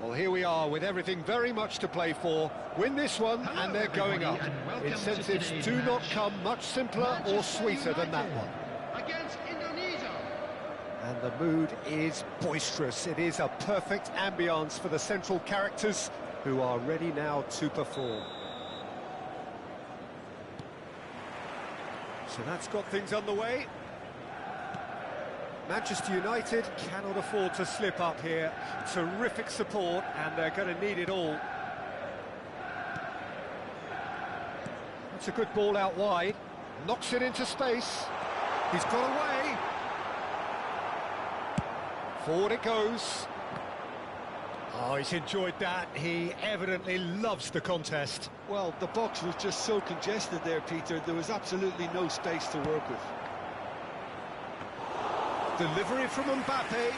Well, here we are with everything very much to play for. Win this one and they're going up. Incentives do not come much simpler or sweeter than that one. Against Indonesia. And the mood is boisterous. It is a perfect ambience for the central characters who are ready now to perform. So that's got things underway. Manchester United cannot afford to slip up here. Terrific support, and they're going to need it all. That's a good ball out wide. Knocks it into space. He's got away. Forward it goes. Oh, he's enjoyed that. He evidently loves the contest. Well, the box was just so congested there, Peter. There was absolutely no space to work with. Delivery from Mbappe.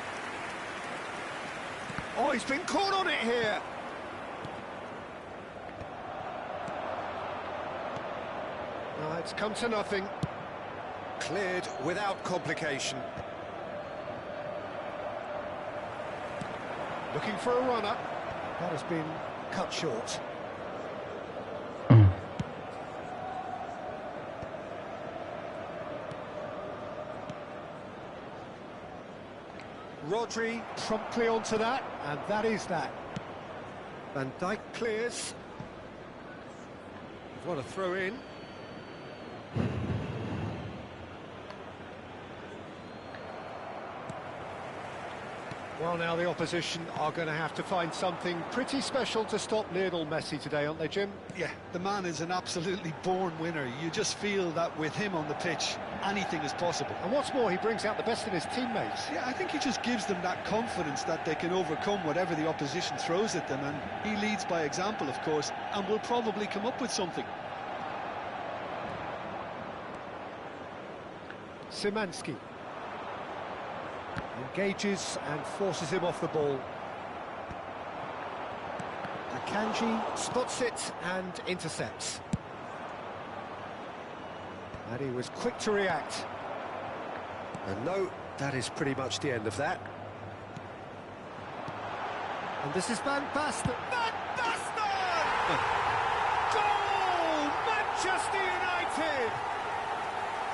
Oh, he's been caught on it here. No, it's come to nothing. Cleared without complication. Looking for a runner. That has been cut short. Rodri promptly onto that, and that is that. Van Dijk clears. What a throw in. Well, now the opposition are going to have to find something pretty special to stop Lionel Messi today, aren't they, Jim? Yeah, the man is an absolutely born winner. You just feel that with him on the pitch, anything is possible. And what's more, he brings out the best in his teammates. Yeah, I think he just gives them that confidence that they can overcome whatever the opposition throws at them, and he leads by example, of course, and will probably come up with something. Szymanski engages and forces him off the ball. Akanji spots it and intercepts. And he was quick to react. And no, that is pretty much the end of that. And this is Van Basten. Van Basten! Goal! Manchester United!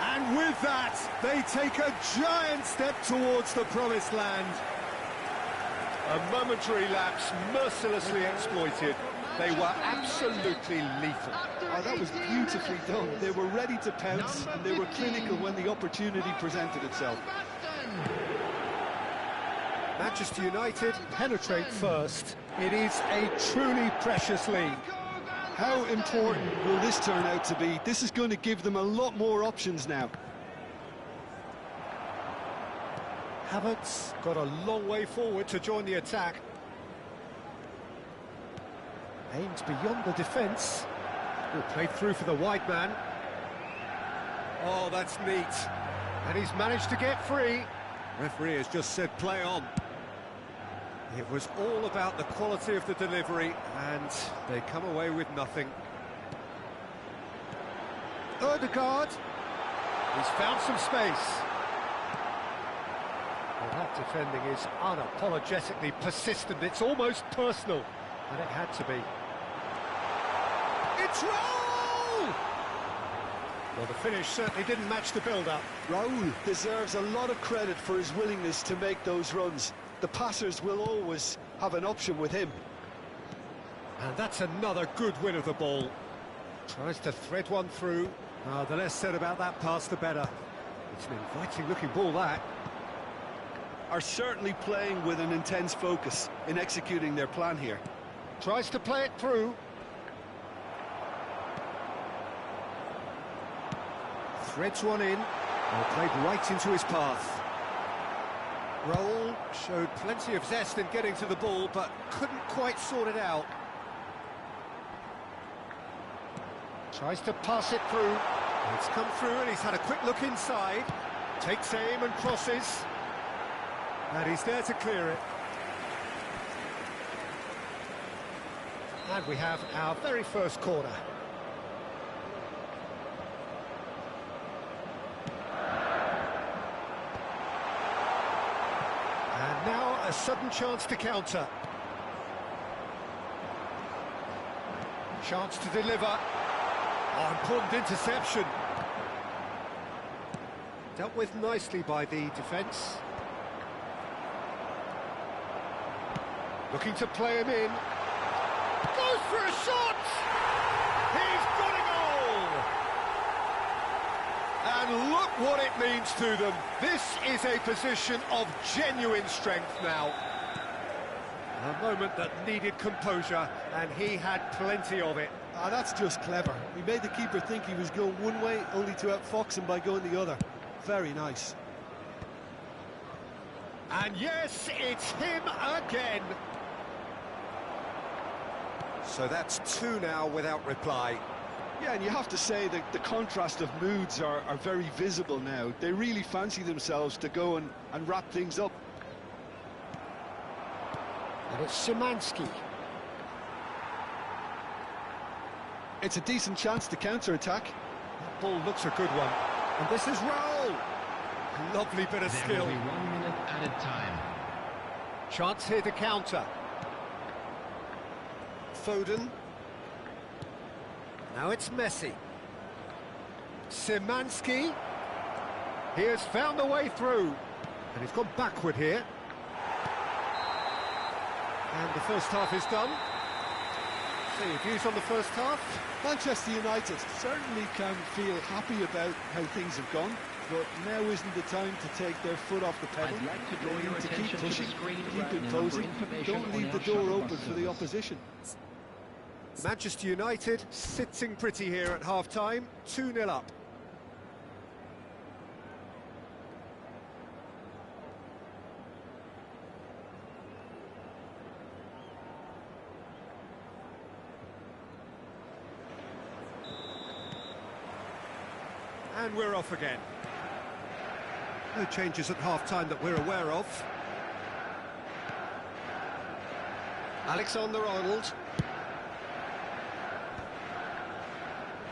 And with that, they take a giant step towards the promised land. A momentary lapse, mercilessly exploited. They were absolutely lethal. Oh, that was beautifully done. They were ready to pounce, and they were clinical when the opportunity presented itself. Manchester United penetrate first. It is a truly precious lead. How important will this turn out to be? This is going to give them a lot more options now. Havertz got a long way forward to join the attack. Aims beyond the defence. Played through for the wide man. Oh, that's neat. And he's managed to get free. Referee has just said play on. It was all about the quality of the delivery, and they come away with nothing. Ødegaard. He's found some space. Well, that defending is unapologetically persistent. It's almost personal, and it had to be. It's Raul! Well, the finish certainly didn't match the build-up. Raul deserves a lot of credit for his willingness to make those runs. The passers will always have an option with him. And that's another good win of the ball. Tries to thread one through. The less said about that pass, the better. It's an inviting-looking ball, that. Are certainly playing with an intense focus in executing their plan here. Tries to play it through. Threads one in. And played right into his path. Raul showed plenty of zest in getting to the ball, but couldn't quite sort it out. Tries to pass it through. It's come through and he's had a quick look inside. Takes aim and crosses. And he's there to clear it. And we have our very first corner. And now a sudden chance to counter. Chance to deliver. Oh, important interception. Dealt with nicely by the defence. Looking to play him in. Goes for a shot! He's got a goal! And look what it means to them. This is a position of genuine strength now. A moment that needed composure, and he had plenty of it. Ah, that's just clever. He made the keeper think he was going one way, only to outfox him by going the other. Very nice. And yes, it's him again. So that's two now without reply. Yeah, and you have to say that the contrast of moods are very visible now. They really fancy themselves to go and wrap things up. And it's Szymanski. It's a decent chance to counter-attack. That ball looks a good one. And this is Raul. Lovely bit of skill. There will be 1 minute added time. Chance here to counter. Foden. Now it's Messi. Szymanski. He has found a way through. And he's gone backward here. And the first half is done. So your views on the first half? Manchester United certainly can feel happy about how things have gone, but now isn't the time to take their foot off the pedal. I'd like to draw your To keep attention to the pushing, screen keep right now imposing, for information don't on leave the our door shuttle open bus for the service. opposition. Manchester United sitting pretty here at half-time, 2-0 up. And we're off again. No changes at half-time that we're aware of. Alexander-Arnold.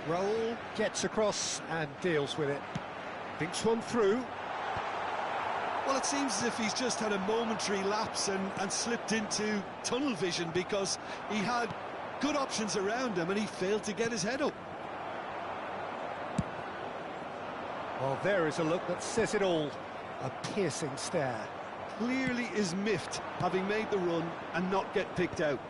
Raul gets across and deals with it. Thinks one through. Well, it seems as if he's just had a momentary lapse and slipped into tunnel vision, because he had good options around him and he failed to get his head up. Well, there is a look that says it all. A piercing stare. Clearly is miffed, having made the run and not get picked out.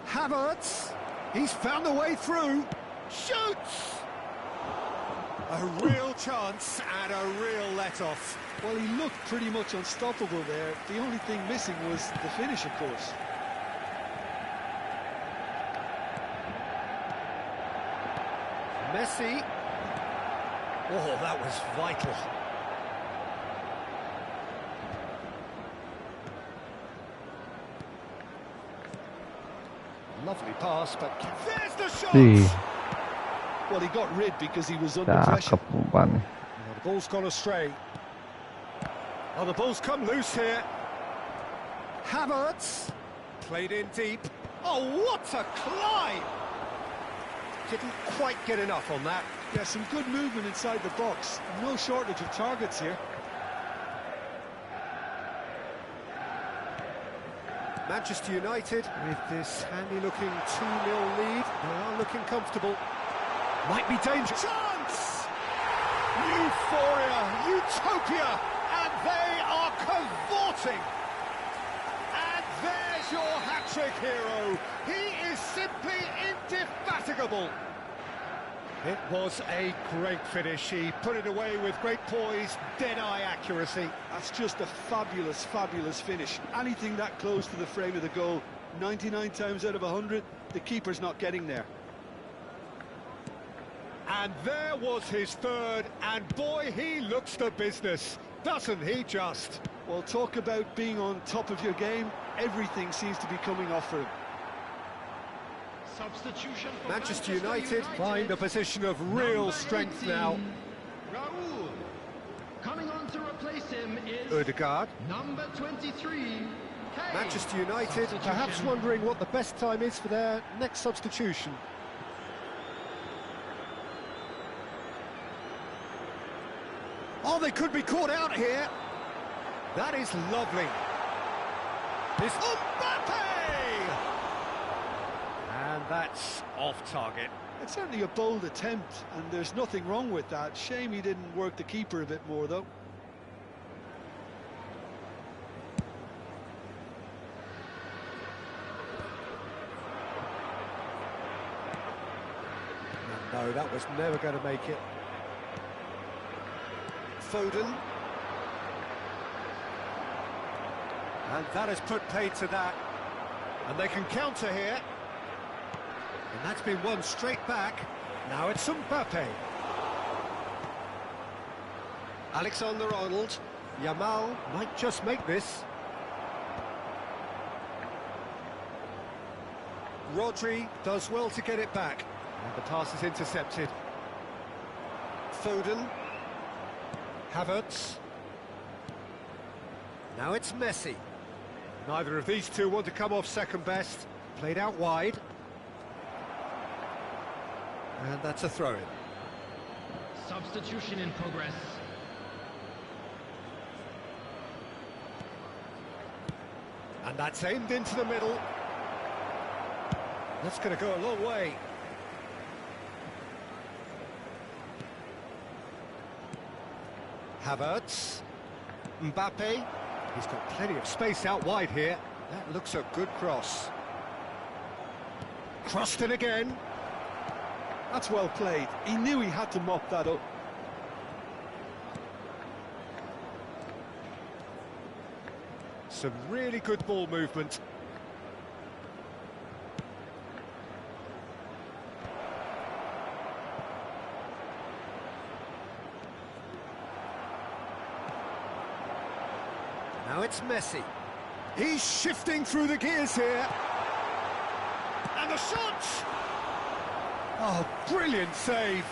Havertz, he's found a way through. Shoots! A real chance and a real let-off. Well, he looked pretty much unstoppable there. The only thing missing was the finish, of course. Messi. Oh, that was vital. Lovely pass, but there's the shot! Well, he got rid because he was under Caraca, pressure. pô, mano. Oh, the ball's gone astray. Oh, the ball's come loose here. Havertz. Played in deep. Oh, what a climb! Didn't quite get enough on that. Yeah, some good movement inside the box. No shortage of targets here. Manchester United, with this handy-looking 2-0 lead, they are looking comfortable. Might be dangerous. Chance! Euphoria, utopia, and they are cavorting. And there's your hat-trick hero. He is simply indefatigable. It was a great finish. He put it away with great poise, dead-eye accuracy. That's just a fabulous, fabulous finish. Anything that close to the frame of the goal, 99 times out of 100, the keeper's not getting there. And there was his third, and boy, he looks the business, doesn't he just? Well, talk about being on top of your game. Everything seems to be coming off for him. Substitution for Manchester United find a position of real Number strength 18, now. Raul. Coming on to replace him is Ødegaard. number 23, Kane. Manchester United perhaps Substitution. wondering what the best time is for their next substitution. Oh, they could be caught out here. That is lovely. It's Mbappe! That's off target. It's certainly a bold attempt, and there's nothing wrong with that. Shame he didn't work the keeper a bit more, though. No, that was never going to make it. Foden. And that has put paid to that. And they can counter here. And that's been won straight back. Now it's Mbappe. Alexander-Arnold. Yamal might just make this. Rodri does well to get it back. And the pass is intercepted. Foden. Havertz. Now it's Messi. Neither of these two want to come off second best. Played out wide. And that's a throw-in. Substitution in progress. And that's aimed into the middle. That's going to go a long way. Havertz. Mbappe. He's got plenty of space out wide here. That looks a good cross. Crossed in again. That's well played. He knew he had to mop that up. Some really good ball movement. Now it's Messi. He's shifting through the gears here. And the shot! Oh, brilliant save.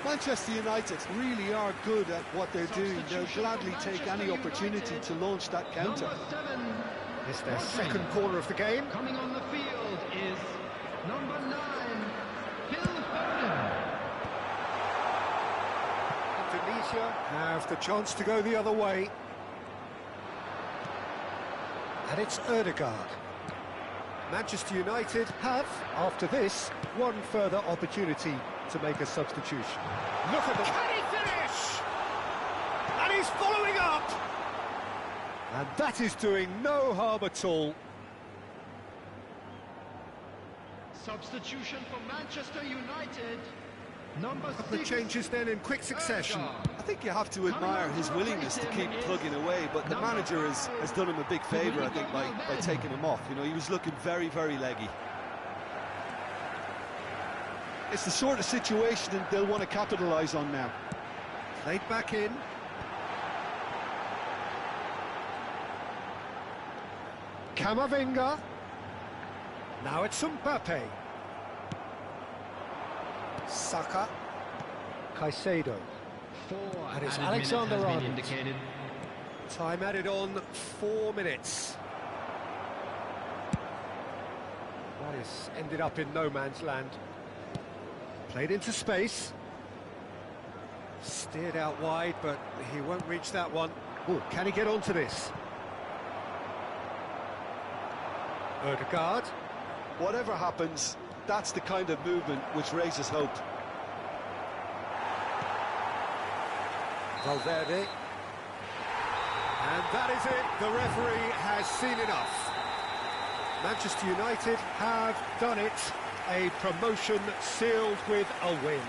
Manchester United really are good at what they're doing. They'll gladly take any opportunity to launch that counter. Number 7. It's their second corner of the game. Coming on the field is number 9, Phil Foden. Tunisia have the chance to go the other way. And it's Ødegaard. Manchester United have, after this, one further opportunity to make a substitution. Look at the... Can he finish? And he's following up! And that is doing no harm at all. Substitution for Manchester United. Number 6. The changes then in quick succession. I think you have to admire his willingness to keep plugging away, but the manager has done him a big favour, I think, by taking him off. You know, he was looking very, very leggy. It's the sort of situation that they'll want to capitalise on now. Played back in. Camavinga. Now it's Mbappe. Saka. Caicedo. 4 And it's added Alexander-Arnold. minutes has been indicated. Time added on 4 minutes. That has ended up in no man's land. Played into space. Steered out wide, but he won't reach that one. Ooh, can he get onto this? Ødegaard. Whatever happens, that's the kind of movement which raises hope. Valverde. And that is it. The referee has seen enough. Manchester United have done it. A promotion sealed with a win.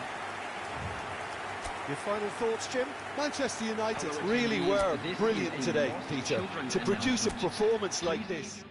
Your final thoughts, Jim? Manchester United really were brilliant today, Peter, to produce a performance like this.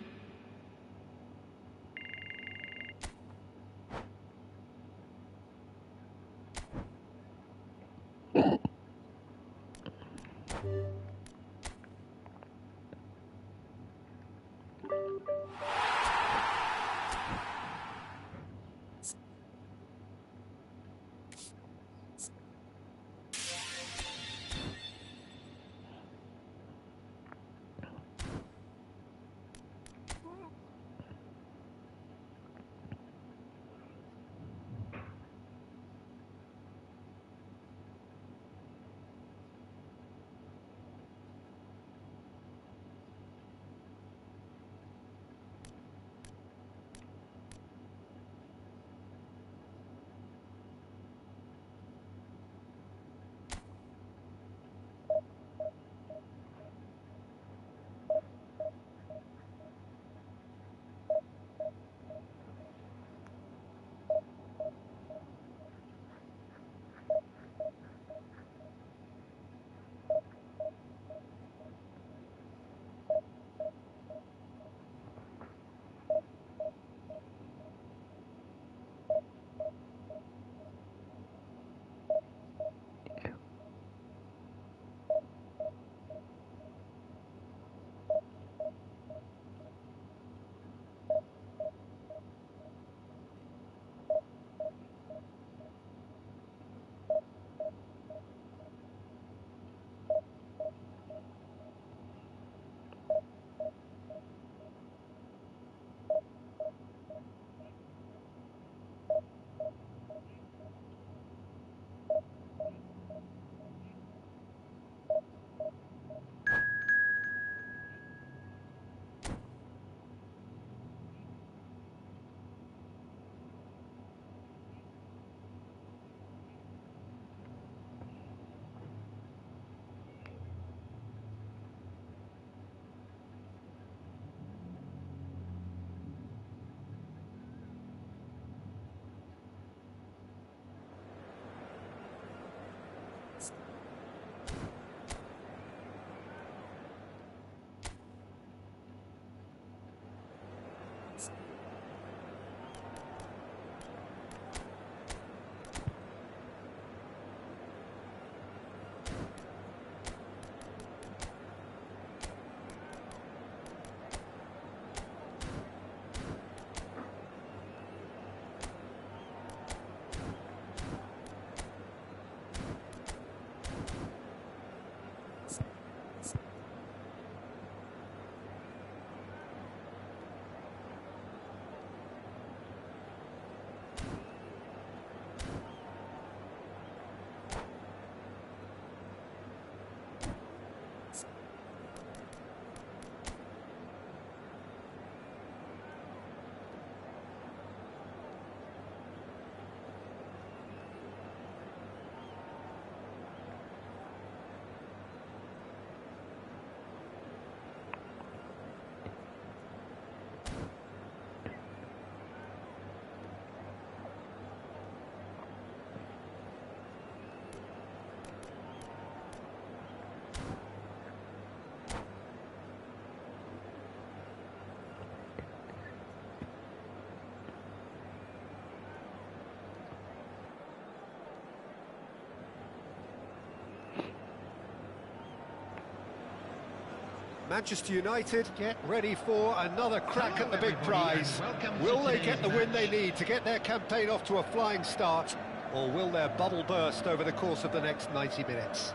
Manchester United get ready for another crack at the big prize. Will they get the win they need to get their campaign off to a flying start, or will their bubble burst over the course of the next 90 minutes?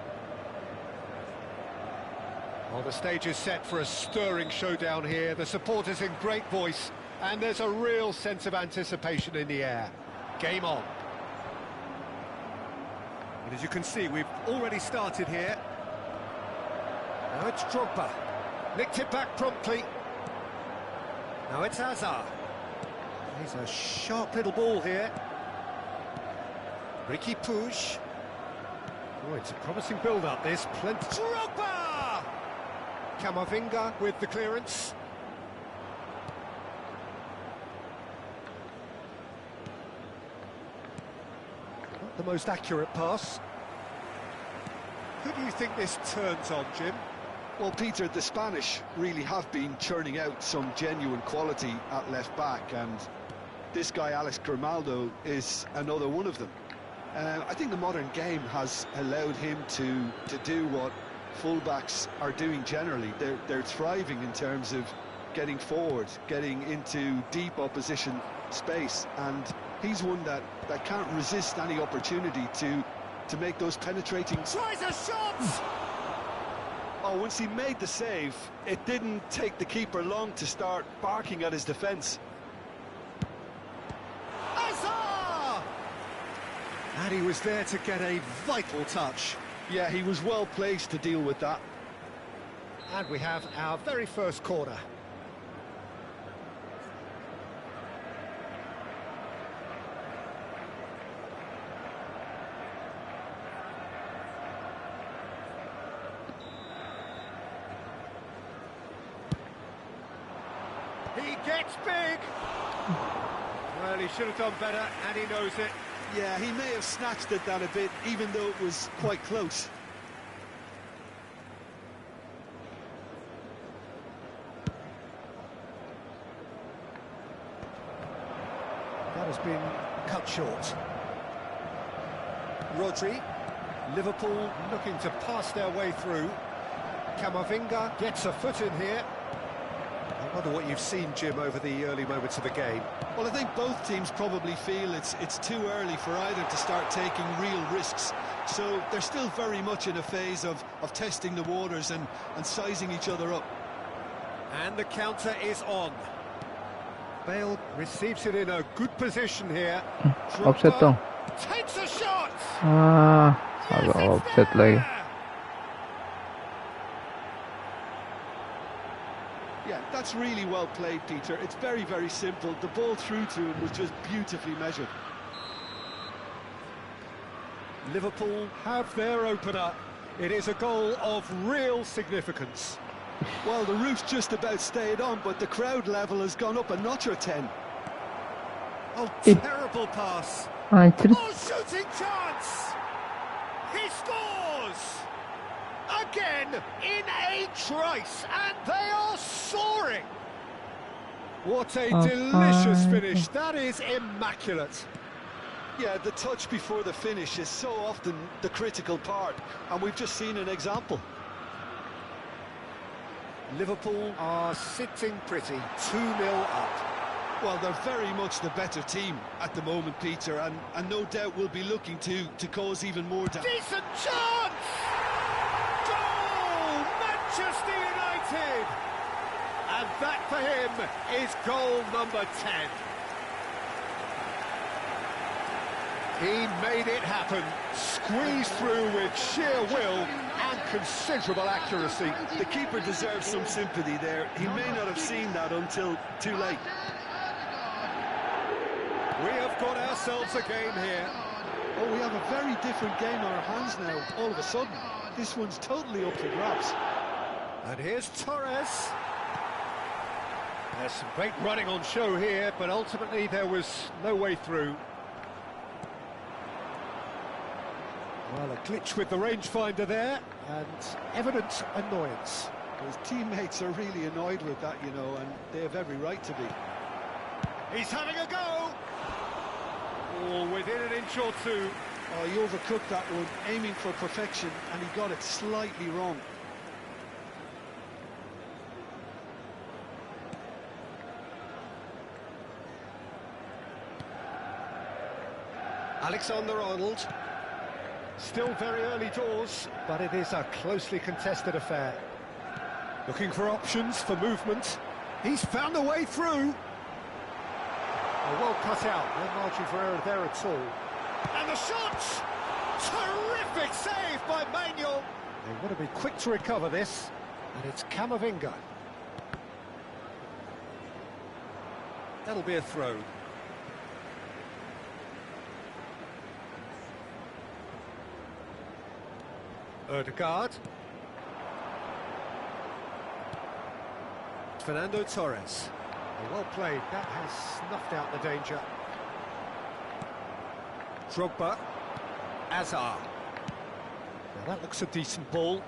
Well, the stage is set for a stirring showdown here. The supporters in great voice, and there's a real sense of anticipation in the air. Game on. And as you can see, we've already started here. Now it's Drogba. Nicked it back promptly. Now it's Hazard. He's a sharp little ball here. Riqui Puig. Oh, it's a promising build-up, this. Plenty. Drogba! Camavinga with the clearance. Not the most accurate pass. Who do you think this turns on, Jim? Well, Peter, the Spanish really have been churning out some genuine quality at left-back, and this guy, Alex Grimaldo, is another one of them. I think the modern game has allowed him to do what fullbacks are doing generally. They're thriving in terms of getting forward, getting into deep opposition space, and he's one that can't resist any opportunity to make those penetrating... Tries a shot! Oh, once he made the save, it didn't take the keeper long to start barking at his defence. Hazard! And he was there to get a vital touch. Yeah, he was well placed to deal with that. And we have our very first corner. He gets big! Well, he should have done better, and he knows it. Yeah, he may have snatched at that a bit, even though it was quite close. That has been cut short. Rodri, Liverpool looking to pass their way through. Camavinga gets a foot in here. I wonder what you've seen, Jim, over the early moments of the game. Well, I think both teams probably feel it's too early for either to start taking real risks. So they're still very much in a phase of testing the waters and sizing each other up. And the counter is on. Bale receives it in a good position here. Offset to. Takes a shot! Offset lagi. Yeah, that's really well played, Peter. It's very, very simple. The ball through to him was just beautifully measured. Liverpool have their opener. It is a goal of real significance. Well, the roof's just about stayed on, but the crowd level has gone up a notch or 10. Oh, terrible pass. Oh, shooting chance! He scores! Again, in a trice, and they are soaring! What a delicious finish. That is immaculate. Yeah, the touch before the finish is so often the critical part, and we've just seen an example. Liverpool are sitting pretty, 2-0 up. Well, they're very much the better team at the moment, Peter, and no doubt will be looking to cause even more damage. Decent chance! Goal! Manchester United! And that for him is goal number 10. He made it happen, squeezed through with sheer will and considerable accuracy. The keeper deserves some sympathy there. He may not have seen that until too late. We have got ourselves a game here. Oh, we have a very different game on our hands now, all of a sudden. This one's totally up for grabs. And here's Torres. There's some great running on show here, but ultimately there was no way through. Well, a glitch with the rangefinder there, and evident annoyance. His teammates are really annoyed with that, you know, and they have every right to be. He's having a go! Oh, within an inch or two. Oh, he overcooked that one, aiming for perfection, and he got it slightly wrong. Alexander-Arnold. Still very early doors, but it is a closely contested affair. Looking for options for movement. He's found a way through. Oh, well cut out, no margin for error there at all. And the shot! Terrific save by Manuel. They want to be quick to recover this, and it's Camavinga. That'll be a throw. Ødegaard. Fernando Torres. Well played, that has snuffed out the danger. Drogba. Azar. Now that looks a decent ball.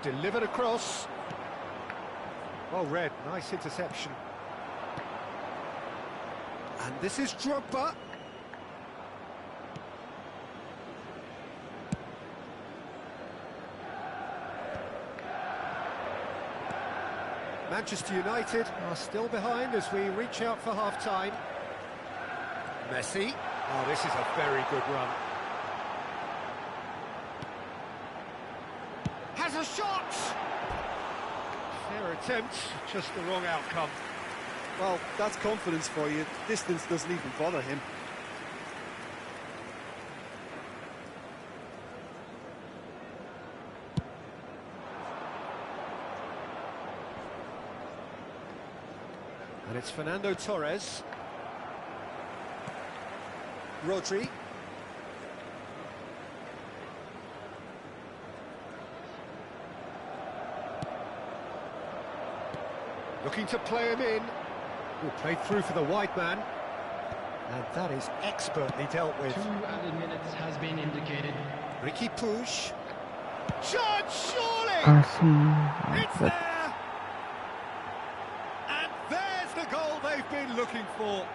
Delivered across. Well read, nice interception. And this is Drogba. Manchester United are still behind as we reach out for half-time. Messi. Oh, this is a very good run. Has a shot! Fair attempt, just the wrong outcome. Well, that's confidence for you. Distance doesn't even bother him. And it's Fernando Torres. Rodri. Looking to play him in. Who played through for the wide man. And that is expertly dealt with. 2 added minutes has been indicated. Riqui Puig. Shot, surely! It's there! And there's the goal they've been looking for.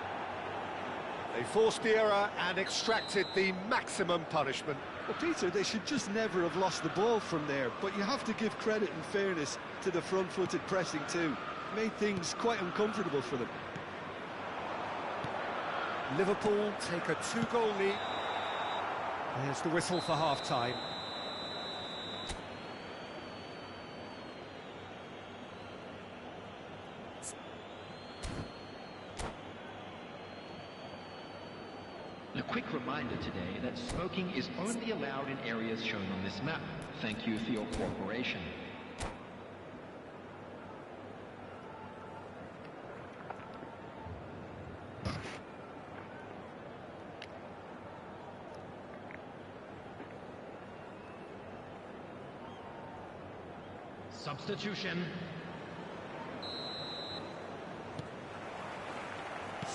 They forced the error and extracted the maximum punishment. Well, Peter, they should just never have lost the ball from there, but you have to give credit and fairness to the front-footed pressing too. Made things quite uncomfortable for them. Liverpool take a 2-goal lead. There's the whistle for half-time. A quick reminder today that smoking is only allowed in areas shown on this map. Thank you for your cooperation. Substitution.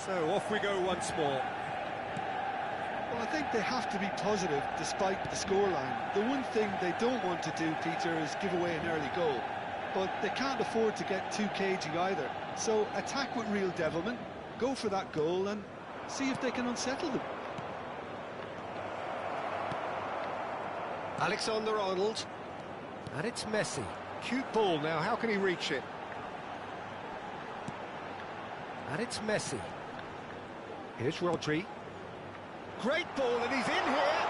So off we go once more. Well, I think they have to be positive despite the scoreline. The one thing they don't want to do, Peter, is give away an early goal. But they can't afford to get too cagey either. So attack with real devilment, go for that goal and see if they can unsettle them. Alexander-Arnold. And it's Messi. Cute ball now, how can he reach it? And it's Messi. Here's Rodri. Great ball, and he's in here.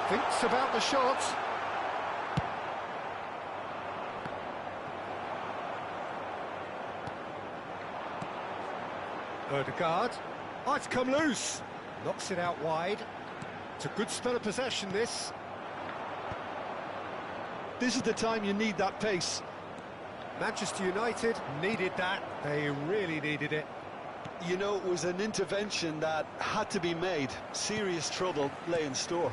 Thinks about the shot. Ødegaard. Oh, it's come loose. Knocks it out wide. It's a good spell of possession, this. This is the time you need that pace. Manchester United needed that. They really needed it. You know, it was an intervention that had to be made. Serious trouble lay in store.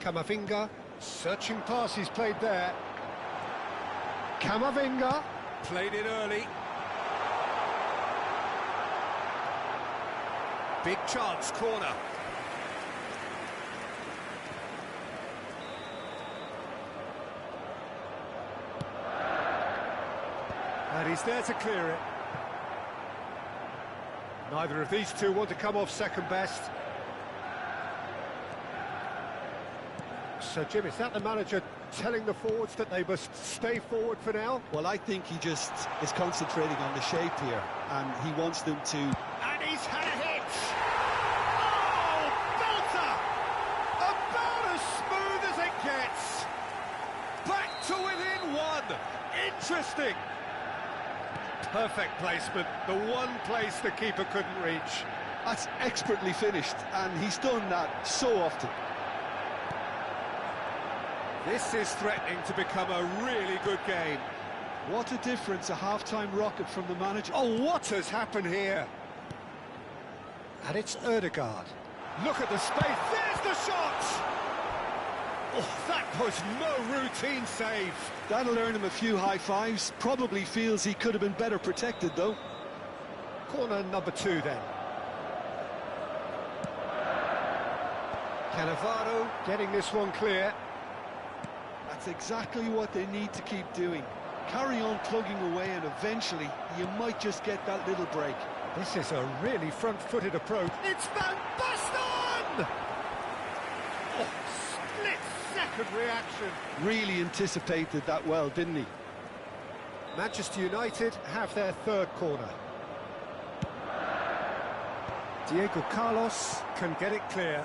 Camavinga, searching pass he's played there. Camavinga, played it early. Big chance, corner. And he's there to clear it. Neither of these two want to come off second best. So, Jim, is that the manager telling the forwards that they must stay forward for now? Well, I think he just is concentrating on the shape here, and he wants them to... And he's had a hit! Oh, belter! About as smooth as it gets! Back to within one! Interesting! Perfect placement, the one place the keeper couldn't reach. That's expertly finished, and he's done that so often. This is threatening to become a really good game. What a difference, a half-time rocket from the manager. Oh, what has happened here? And it's Ødegaard. Look at the space, there's the shot! Oh, that was no routine save. That'll earn him a few high fives. Probably feels he could have been better protected, though. Corner number 2, then. Cannavaro getting this one clear. That's exactly what they need to keep doing. Carry on plugging away, and eventually you might just get that little break. This is a really front-footed approach. It's Van Basten! Oh, split-second reaction. Really anticipated that well, didn't he? Manchester United have their third corner. Diego Carlos can get it clear.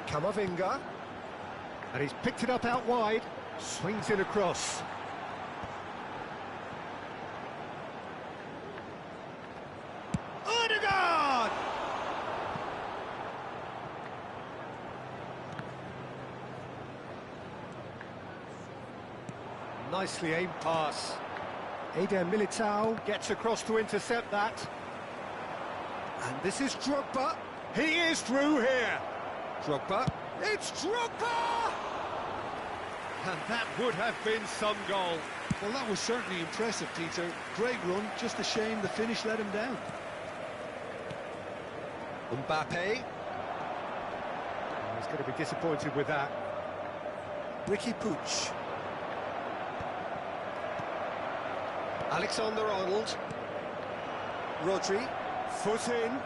Camavinga, and he's picked it up out wide, swings it across. Ødegaard! Nicely aimed pass. Eder Militao gets across to intercept that. And this is Drogba. He is through here. Drogba, it's Drogba! And that would have been some goal. Well, that was certainly impressive, Peter. Great run, just a shame the finish let him down. Mbappe. Oh, he's going to be disappointed with that. Ricky Puig. Alexander-Arnold. Rodri, foot in.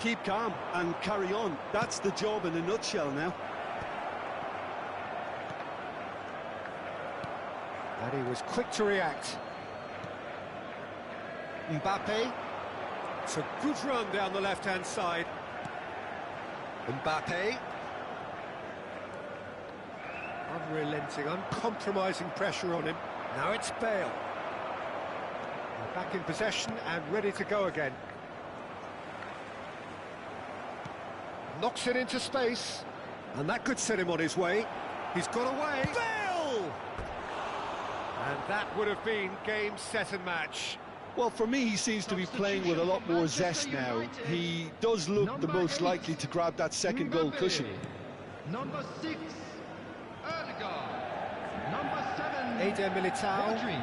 Keep calm and carry on. That's the job in a nutshell now. And he was quick to react. Mbappe. It's a good run down the left-hand side. Mbappe. Unrelenting, uncompromising pressure on him. Now it's Bale. They're back in possession and ready to go again. Knocks it into space, and that could set him on his way. He's got away. Bale! And that would have been game, set and match. Well, for me, he seems to be playing with a lot more zest now. He does look the most likely to grab that second goal cushion. Number 6, Ødegaard. Number 7, Eder Militao. Rodri.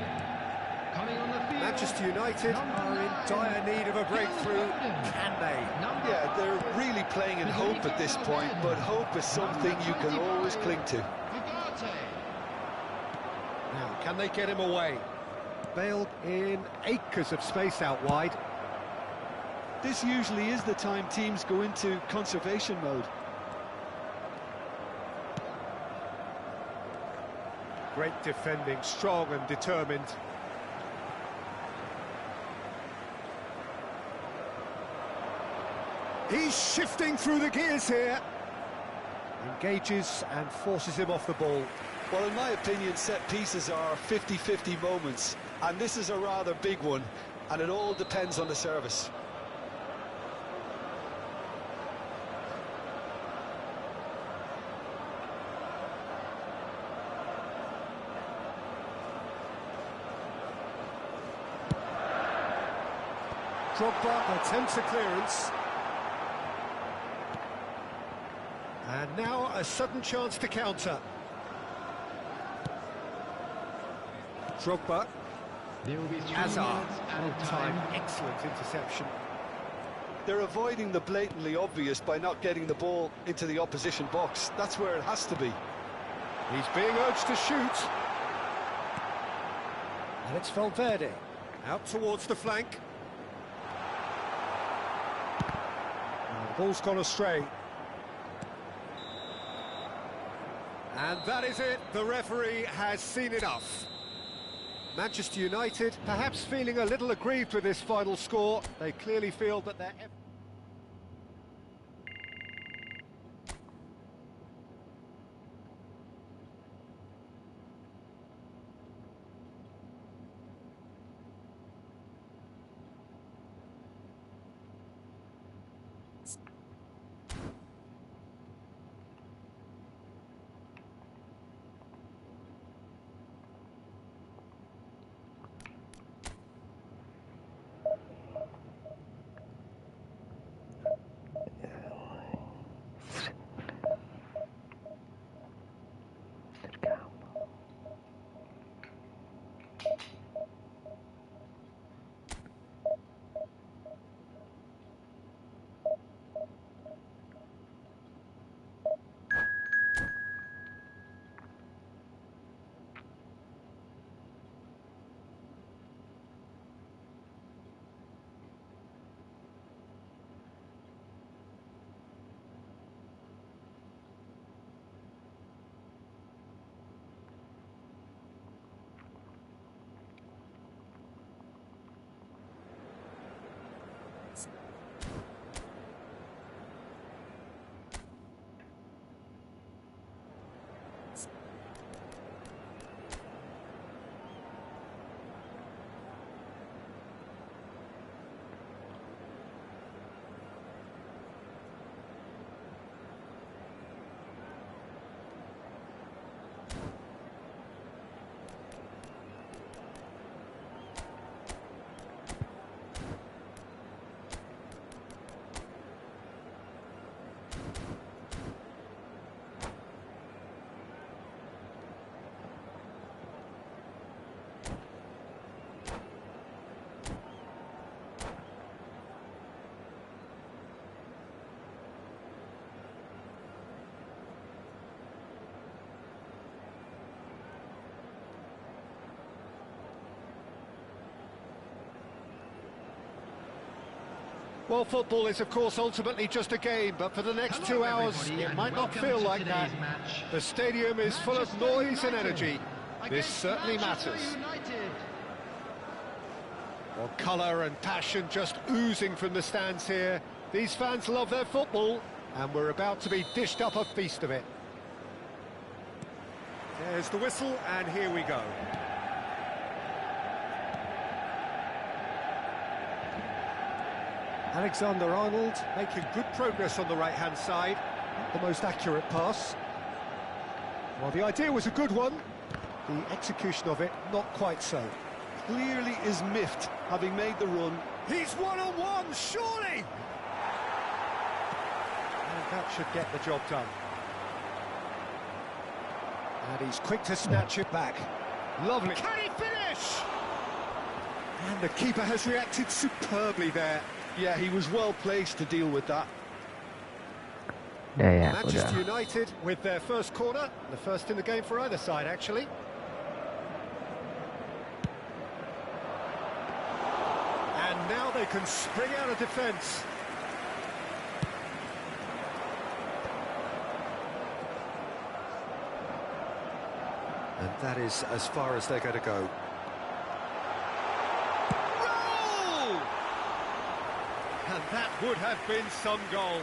Coming on the field, Manchester United are in dire need of a breakthrough. Can they? Yeah, they're really playing in hope at this point, but hope is something you can always cling to. Now, can they get him away? Bale in acres of space out wide. This usually is the time teams go into conservation mode. Great defending, strong and determined. He's shifting through the gears here. Engages and forces him off the ball. Well, in my opinion, set pieces are 50-50 moments, and this is a rather big one, and it all depends on the service. Drogba attempts a clearance. And now a sudden chance to counter. Drogba. There will be 3 Hazard. minutes added time. Excellent interception. They're avoiding the blatantly obvious by not getting the ball into the opposition box. That's where it has to be. He's being urged to shoot. And it's Valverde. Out towards the flank. And the ball's gone astray. And that is it. The referee has seen enough. Manchester United perhaps feeling a little aggrieved with this final score. They clearly feel that their... Well, football is, of course, ultimately just a game, but for the next 2 hours, it might not feel like that. The stadium is full of noise and energy. This certainly matters. Well, colour and passion just oozing from the stands here. These fans love their football, and we're about to be dished up a feast of it. There's the whistle, and here we go. Alexander-Arnold making good progress on the right-hand side. Not the most accurate pass. Well, the idea was a good one. The execution of it, not quite so. Clearly is miffed, having made the run. He's one-on-one, surely! And that should get the job done. And he's quick to snatch it back. Lovely. Can he finish? And the keeper has reacted superbly there. Yeah, he was well placed to deal with that. Manchester United with their first corner, the first in the game for either side, actually. And now they can spring out of defence. And that is as far as they're going to go. And that would have been some goal.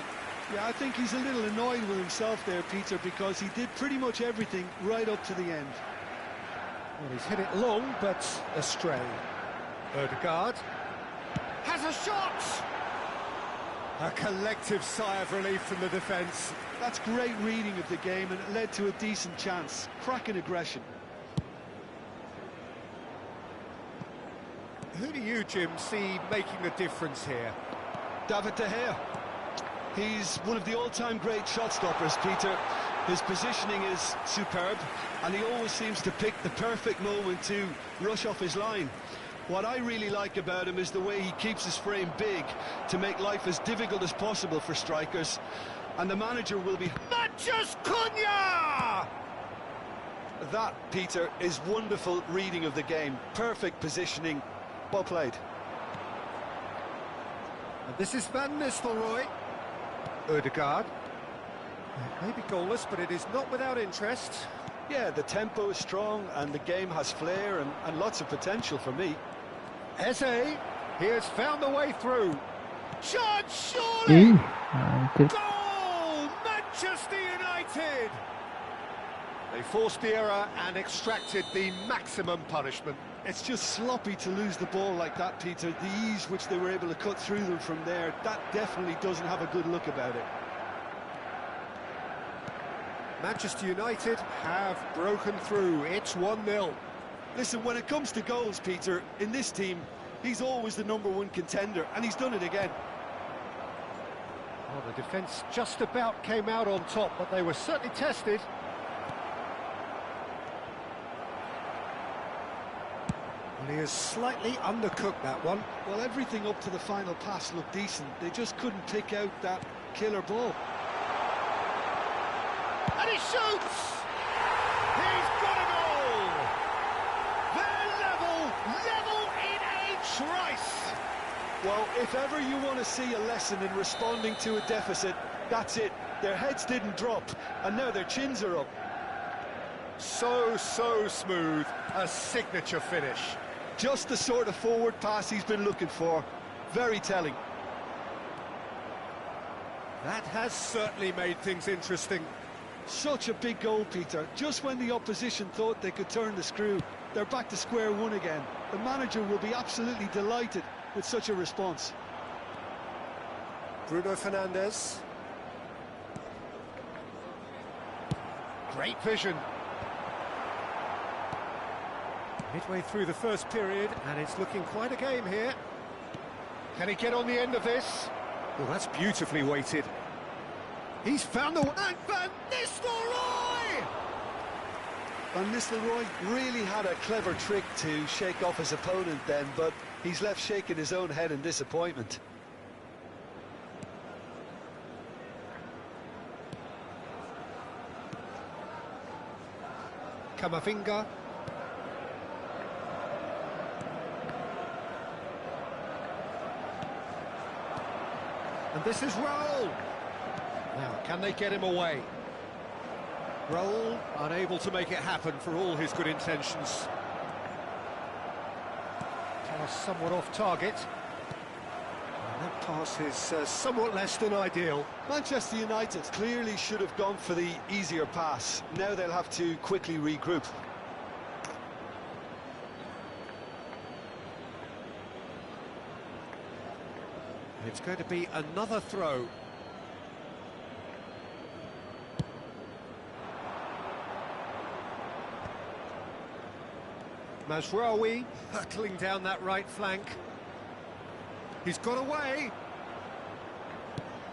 Yeah, I think he's a little annoyed with himself there, Peter, because he did pretty much everything right up to the end. Well, he's hit it long, but astray. Odegaard has a shot! A collective sigh of relief from the defence. That's great reading of the game, and it led to a decent chance. Cracking aggression. Who do you, Jim, see making the difference here? David De Gea. He's one of the all-time great shot-stoppers, Peter. His positioning is superb, and he always seems to pick the perfect moment to rush off his line. What I really like about him is the way he keeps his frame big to make life as difficult as possible for strikers. And the manager will be... Matheus Cunha! That, Peter, is wonderful reading of the game. Perfect positioning. Well played. And this is Van Nistelrooy. Ødegaard. It may be goalless, but it is not without interest. Yeah, the tempo is strong and the game has flair and lots of potential for me. Eze, he has found the way through. Shot, surely! Goal! Manchester United! They forced the error and extracted the maximum punishment. It's just sloppy to lose the ball like that, Peter. The ease which they were able to cut through them from there, that definitely doesn't have a good look about it. Manchester United have broken through. It's 1-0. Listen, when it comes to goals, Peter, in this team, he's always the #1 contender, and he's done it again. Well, the defence just about came out on top, but they were certainly tested. And he has slightly undercooked that one. Well, everything up to the final pass looked decent. They just couldn't pick out that killer ball. And he shoots! He's got a goal! They're level in a trice! Well, if ever you want to see a lesson in responding to a deficit, that's it. Their heads didn't drop, and now their chins are up. So smooth, a signature finish. Just the sort of forward pass he's been looking for. Very telling. That has certainly made things interesting. Such a big goal, Peter. Just when the opposition thought they could turn the screw, they're back to square one again. The manager will be absolutely delighted with such a response. Bruno Fernandes. Great vision. Midway through the first period, and it's looking quite a game here. Can he get on the end of this? Well, that's beautifully weighted. He's found the one. And Van Nistelrooy! Van Nistelrooy really had a clever trick to shake off his opponent then, but he's left shaking his own head in disappointment. Camavinga. And this is Raul. Now, can they get him away? Raul unable to make it happen for all his good intentions. Pass somewhat off target. And that pass is somewhat less than ideal. Manchester United clearly should have gone for the easier pass. Now they'll have to quickly regroup. It's going to be another throw. Mazraoui hurtling down that right flank. He's got away.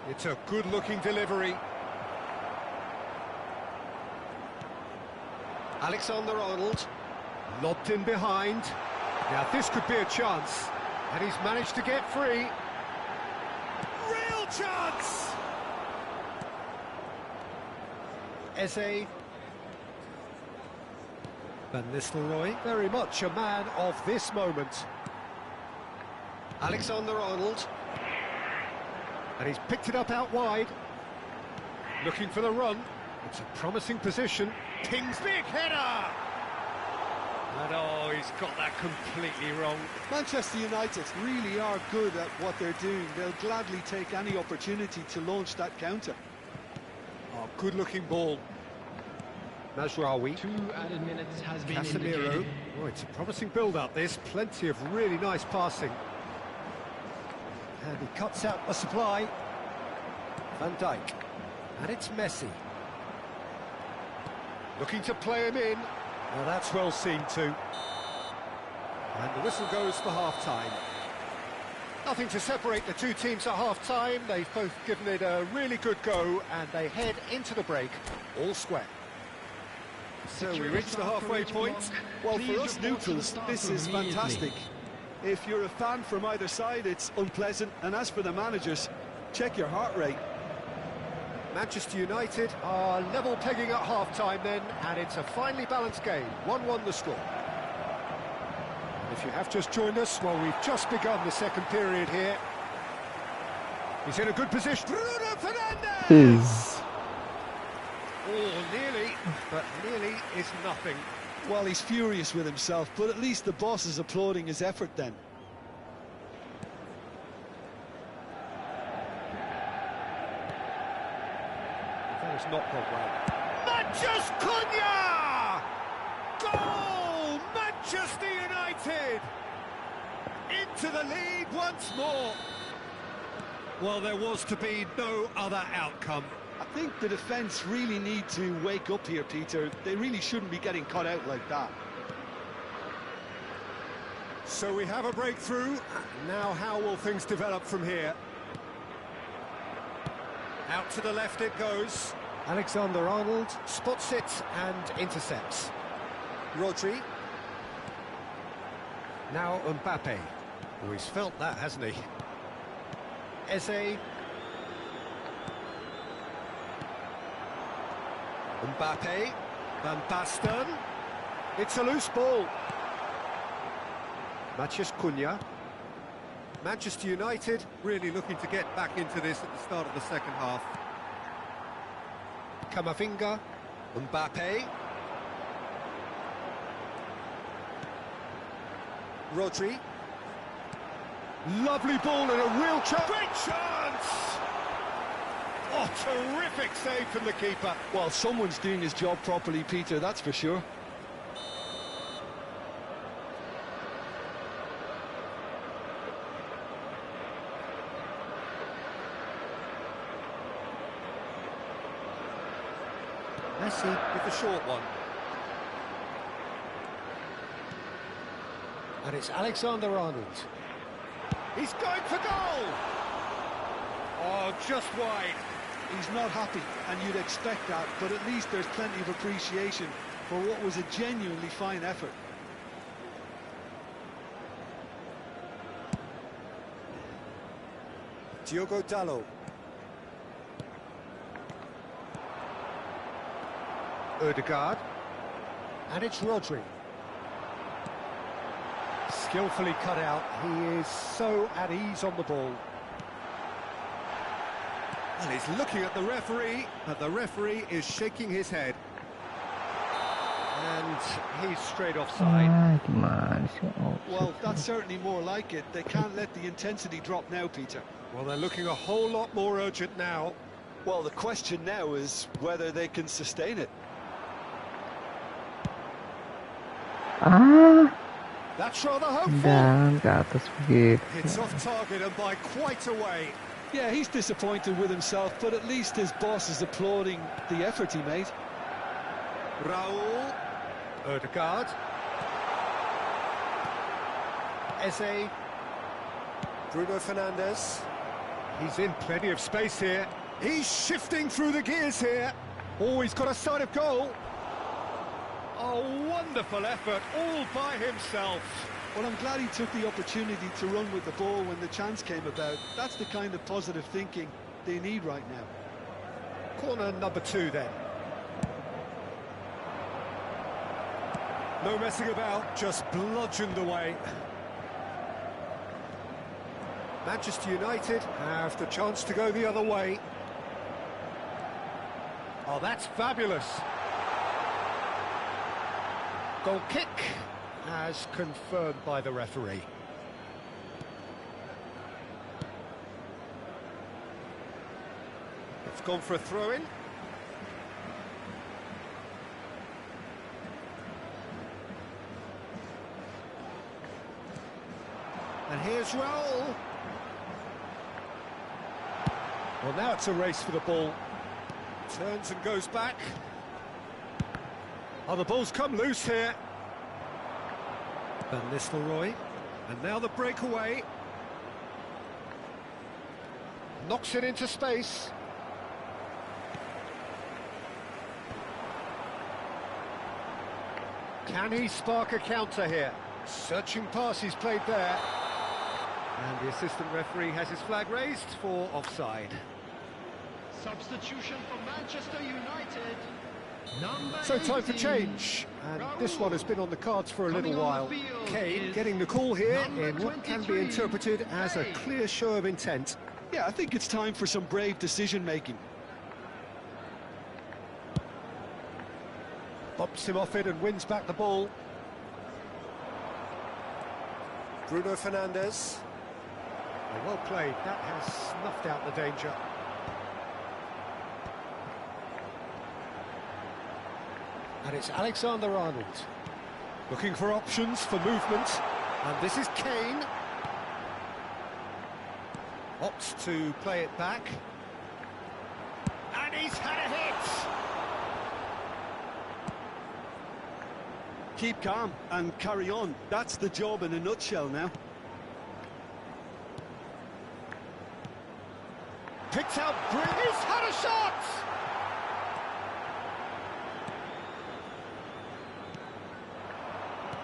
It's a good-looking delivery. Alexander-Arnold lobbed in behind. Now this could be a chance, and he's managed to get free. Real chance! Eze. Van Nistelrooy, very much a man of this moment. Alexander-Arnold. And he's picked it up out wide. Looking for the run. It's a promising position. King's big header! And oh, he's got that completely wrong. Manchester United really are good at what they're doing. They'll gladly take any opportunity to launch that counter. Oh, good-looking ball. Mazraoui. 2 added minutes has been Casemiro. indicated. Oh, it's a promising build-up, this. Plenty of really nice passing. And he cuts out the supply. Van Dijk. And it's Messi. Looking to play him in. Well, that's well seen too. And the whistle goes for half-time. Nothing to separate the two teams at half-time. They've both given it a really good go, and they head into the break all square. So we reach the halfway point. Well, for us neutrals, this is fantastic. If you're a fan from either side, it's unpleasant. And as for the managers, check your heart rate. Manchester United are level pegging at half-time then, and it's a finely balanced game. 1-1 the score. And if you have just joined us, well, we've just begun the second period here. He's in a good position. Bruno Fernandes! Oh, nearly, but nearly is nothing. Well, he's furious with himself, but at least the boss is applauding his effort then. That has not gone well. Matheus Cunha! Goal! Manchester United! Into the lead once more. Well, there was to be no other outcome. I think the defence really need to wake up here, Peter. They really shouldn't be getting caught out like that. So we have a breakthrough. Now how will things develop from here? Out to the left it goes. Alexander-Arnold spots it and intercepts. Rodri. Now Mbappe. Oh, he's felt that, hasn't he? Eze. Mbappe. Van Basten. It's a loose ball. Matheus Cunha. Manchester United really looking to get back into this at the start of the second half. Camavinga. Mbappe. Rodri. Lovely ball and a real chance. Great chance! Oh, terrific save from the keeper. Well, someone's doing his job properly, Peter, that's for sure. Messi with the short one. And it's Alexander-Arnold. He's going for goal! Oh, just wide. He's not happy, and you'd expect that, but at least there's plenty of appreciation for what was a genuinely fine effort. Diogo Dalot. Ødegaard. And it's Rodri. Skillfully cut out. He is so at ease on the ball. And he's looking at the referee, but the referee is shaking his head. And he's straight offside. Well, that's certainly more like it. They can't let the intensity drop now, Peter. Well, they're looking a whole lot more urgent now. Well, the question now is whether they can sustain it. That's rather hopeful. It's off target and by quite a way. Yeah, he's disappointed with himself, but at least his boss is applauding the effort he made. Raul. Ødegaard. Eze. Bruno Fernandes. He's in plenty of space here. He's shifting through the gears here. Oh, he's got a sight of goal. A wonderful effort, all by himself. Well, I'm glad he took the opportunity to run with the ball when the chance came about. That's the kind of positive thinking they need right now. Corner number 2 then. No messing about, just bludgeoned away. Manchester United have the chance to go the other way. Oh, that's fabulous. Goal kick, as confirmed by the referee. It's gone for a throw-in. And here's Raul. Well, now it's a race for the ball. Turns and goes back. Oh, the ball's come loose here. Van Nistelrooy. And now the breakaway. Knocks it into space. Can he spark a counter here? Searching pass he's played there. And the assistant referee has his flag raised for offside. Substitution for Manchester United. Number So time for 18. change, and this one has been on the cards for a little Coming on while. the field Kane is getting the call here number in what can be 23, interpreted as a Kane. clear show of intent. Yeah, I think it's time for some brave decision-making. Bops him off it and wins back the ball. Bruno Fernandes. Well played, that has snuffed out the danger. And it's Alexander-Arnold. Looking for options for movement. And this is Kane. Opts to play it back. And he's had a hit! Keep calm and carry on. That's the job in a nutshell now. Picks out brilliant. He's had a shot!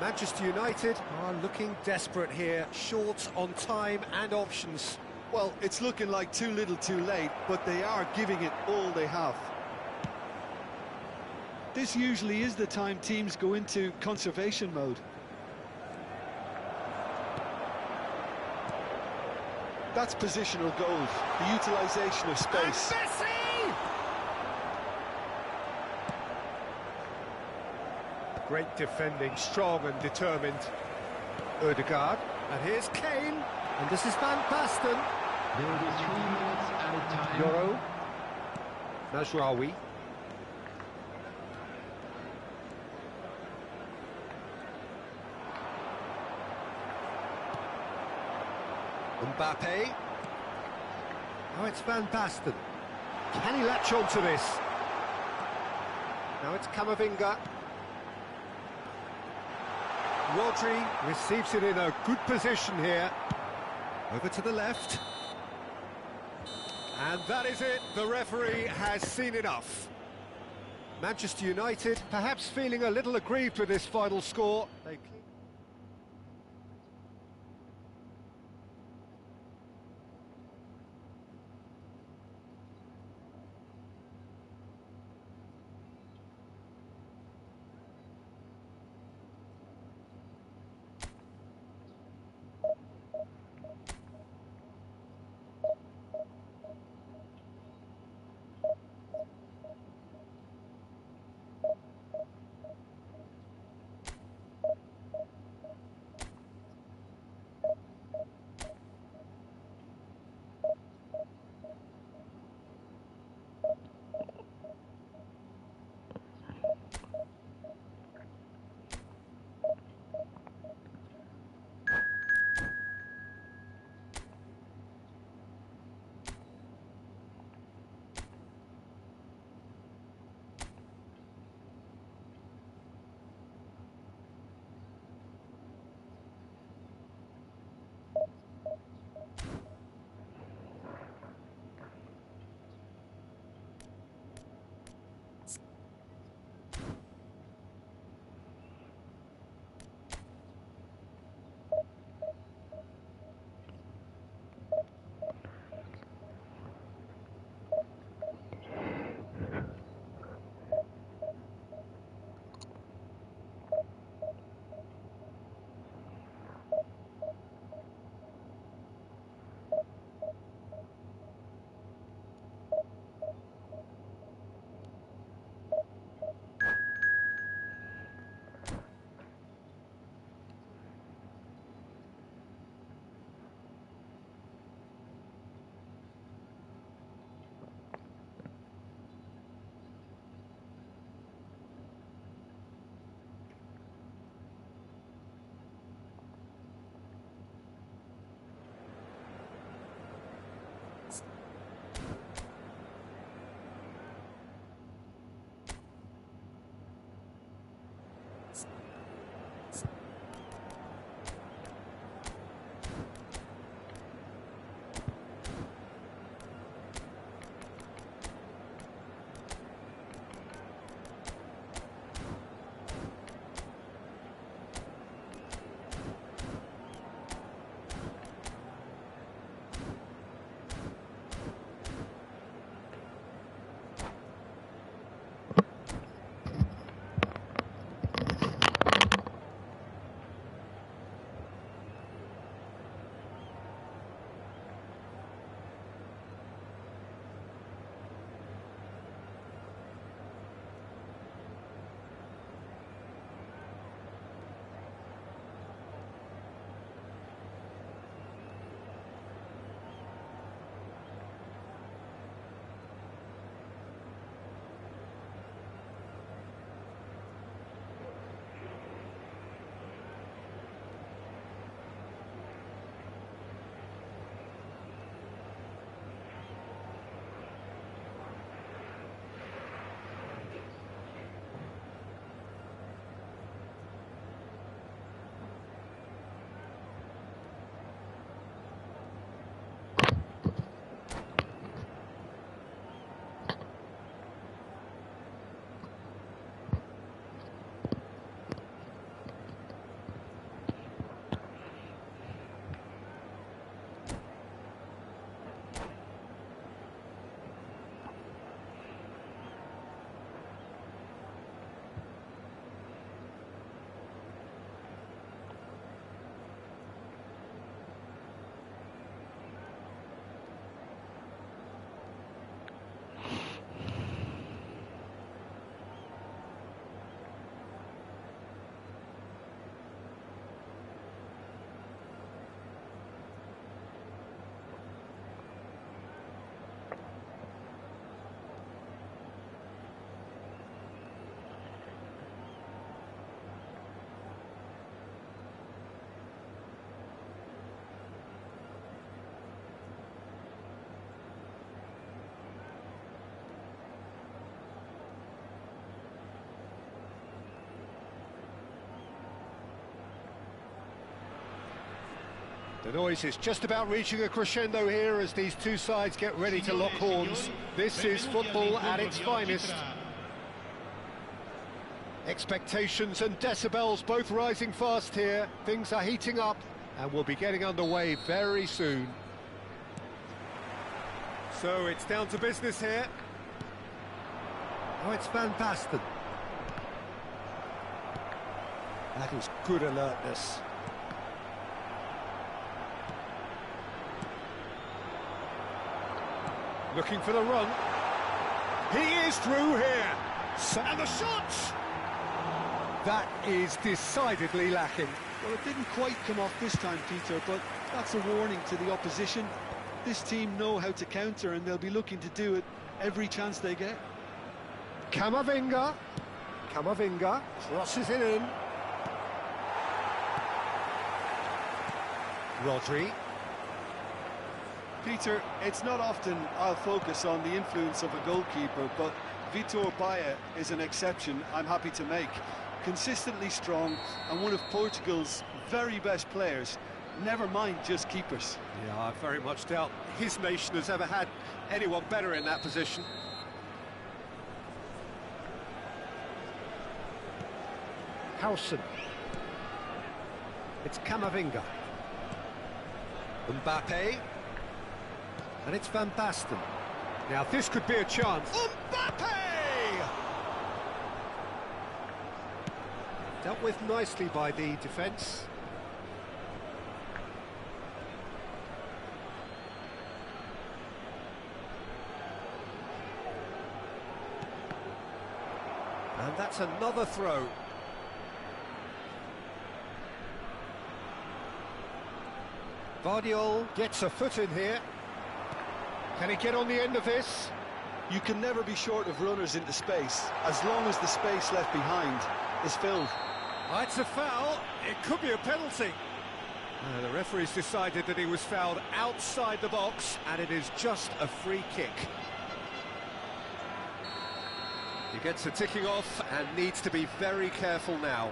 Manchester United are looking desperate here, short on time and options. Well, it's looking like too little too late, but they are giving it all they have. This usually is the time teams go into conservation mode. That's positional goals, the utilisation of space. And Messi! Great defending, strong and determined. Ødegaard, and here's Kane, and this is Van Basten. There will be 3 minutes added time. Yoro, Mazraoui. Mbappe. Now it's Van Basten. Can he latch on to this? Now it's Camavinga. Rodri receives it in a good position here. Over to the left. And that is it. The referee has seen enough. Manchester United perhaps feeling a little aggrieved with this final score. The noise is just about reaching a crescendo here as these two sides get ready to lock horns. This is football at its finest. Expectations and decibels both rising fast here. Things are heating up and we'll be getting underway very soon. So it's down to business here. Oh, it's Van Basten. That is good alertness. Looking for the run. He is through here. And the shot! That is decidedly lacking. Well, it didn't quite come off this time, Peter, but that's a warning to the opposition. This team know how to counter, and they'll be looking to do it every chance they get. Camavinga crosses it in. Rodri. Peter, it's not often I'll focus on the influence of a goalkeeper, but Vitor Baía is an exception I'm happy to make. Consistently strong and one of Portugal's very best players, never mind just keepers. Yeah, I very much doubt his nation has ever had anyone better in that position. Howson. It's Camavinga. Mbappe. And it's Van Basten. Now this could be a chance. Mbappe! Dealt with nicely by the defence. And that's another throw. Vardiol gets a foot in here. Can he get on the end of this? You can never be short of runners into space, as long as the space left behind is filled. Oh, it's a foul. It could be a penalty. The referee's decided that he was fouled outside the box, and it is just a free kick. He gets a ticking off and needs to be very careful now.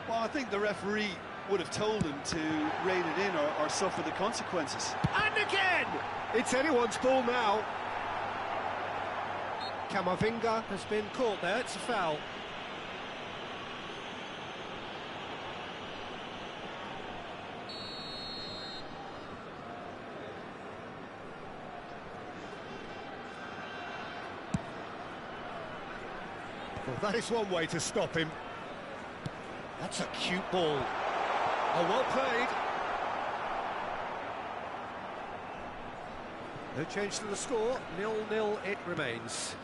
Well, I think the referee would have told him to rein it in or suffer the consequences. And again! It's anyone's ball now. Camavinga has been caught there. It's a foul. Well, that is one way to stop him. That's a cute ball. Oh, well played. No change to the score. 0-0 it remains.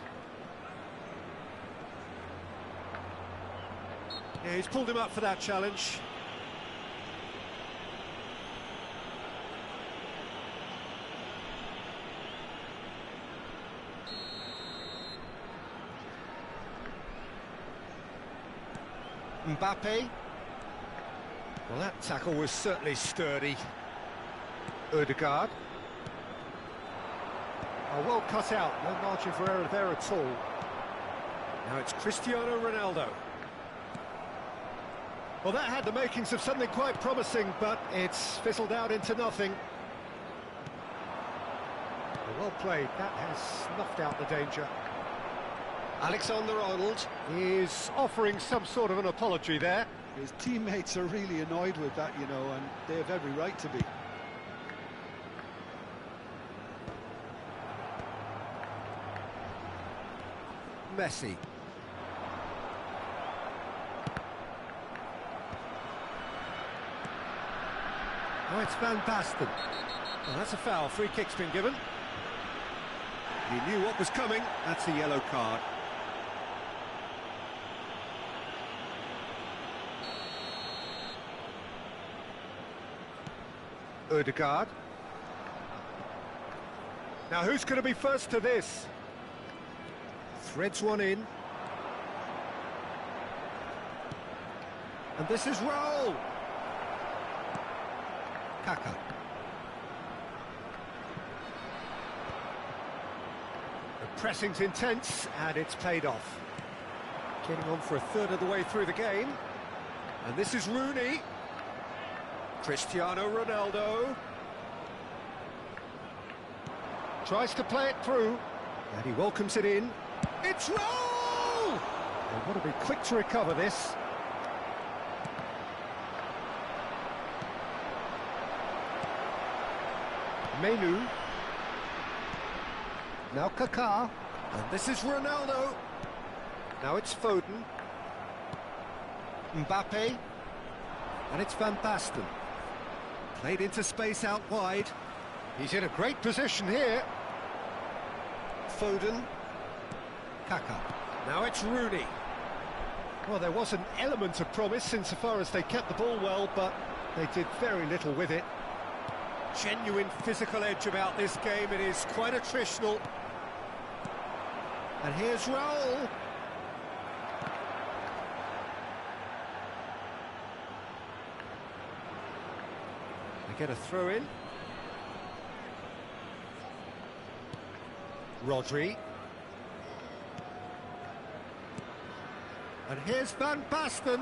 Yeah, he's pulled him up for that challenge. Mbappe. Well, that tackle was certainly sturdy. Ødegaard. Oh, well cut out. No margin for error there at all. Now it's Cristiano Ronaldo. Well, that had the makings of something quite promising, but it's fizzled out into nothing. Well played. That has snuffed out the danger. Alexander-Arnold is offering some sort of an apology there. His teammates are really annoyed with that, you know, and they have every right to be. Messi. Oh, it's Van Basten. Oh, that's a foul. Free kick's been given. He knew what was coming. That's a yellow card. Ødegaard. Now who's going to be first to this? Threads one in. And this is Raul. Kaka. The pressing's intense and it's paid off. Getting on for a third of the way through the game. And this is Rooney. Cristiano Ronaldo. Tries to play it through, and he welcomes it in. It's Raul! They've got to be quick to recover this. Menu. Now Kaká. And this is Ronaldo. Now it's Foden. Mbappe. And it's Van Basten. Played into space out wide. He's in a great position here. Foden. Kaká. Now it's Rooney. Well, there was an element of promise insofar as they kept the ball well, but they did very little with it. Genuine physical edge about this game. It is quite attritional. And here's Raul. They get a throw in. Rodri. And here's Van Basten.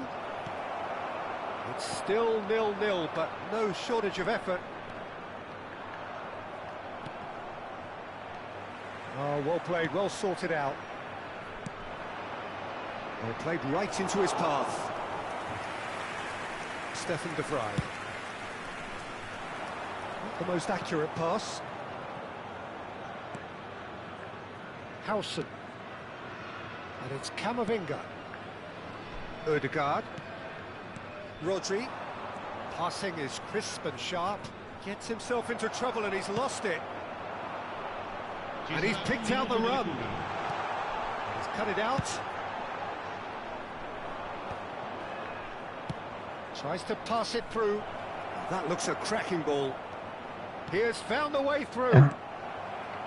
It's still 0-0, but no shortage of effort. Oh, well played, well sorted out. Well played right into his path. Stefan de Vrij. Not the most accurate pass. Howson. And it's Camavinga. Ødegaard. Rodri. Passing is crisp and sharp. Gets himself into trouble and he's lost it. And he's picked out the run. He's cut it out. Tries to pass it through. That looks a cracking ball. He has found a way through.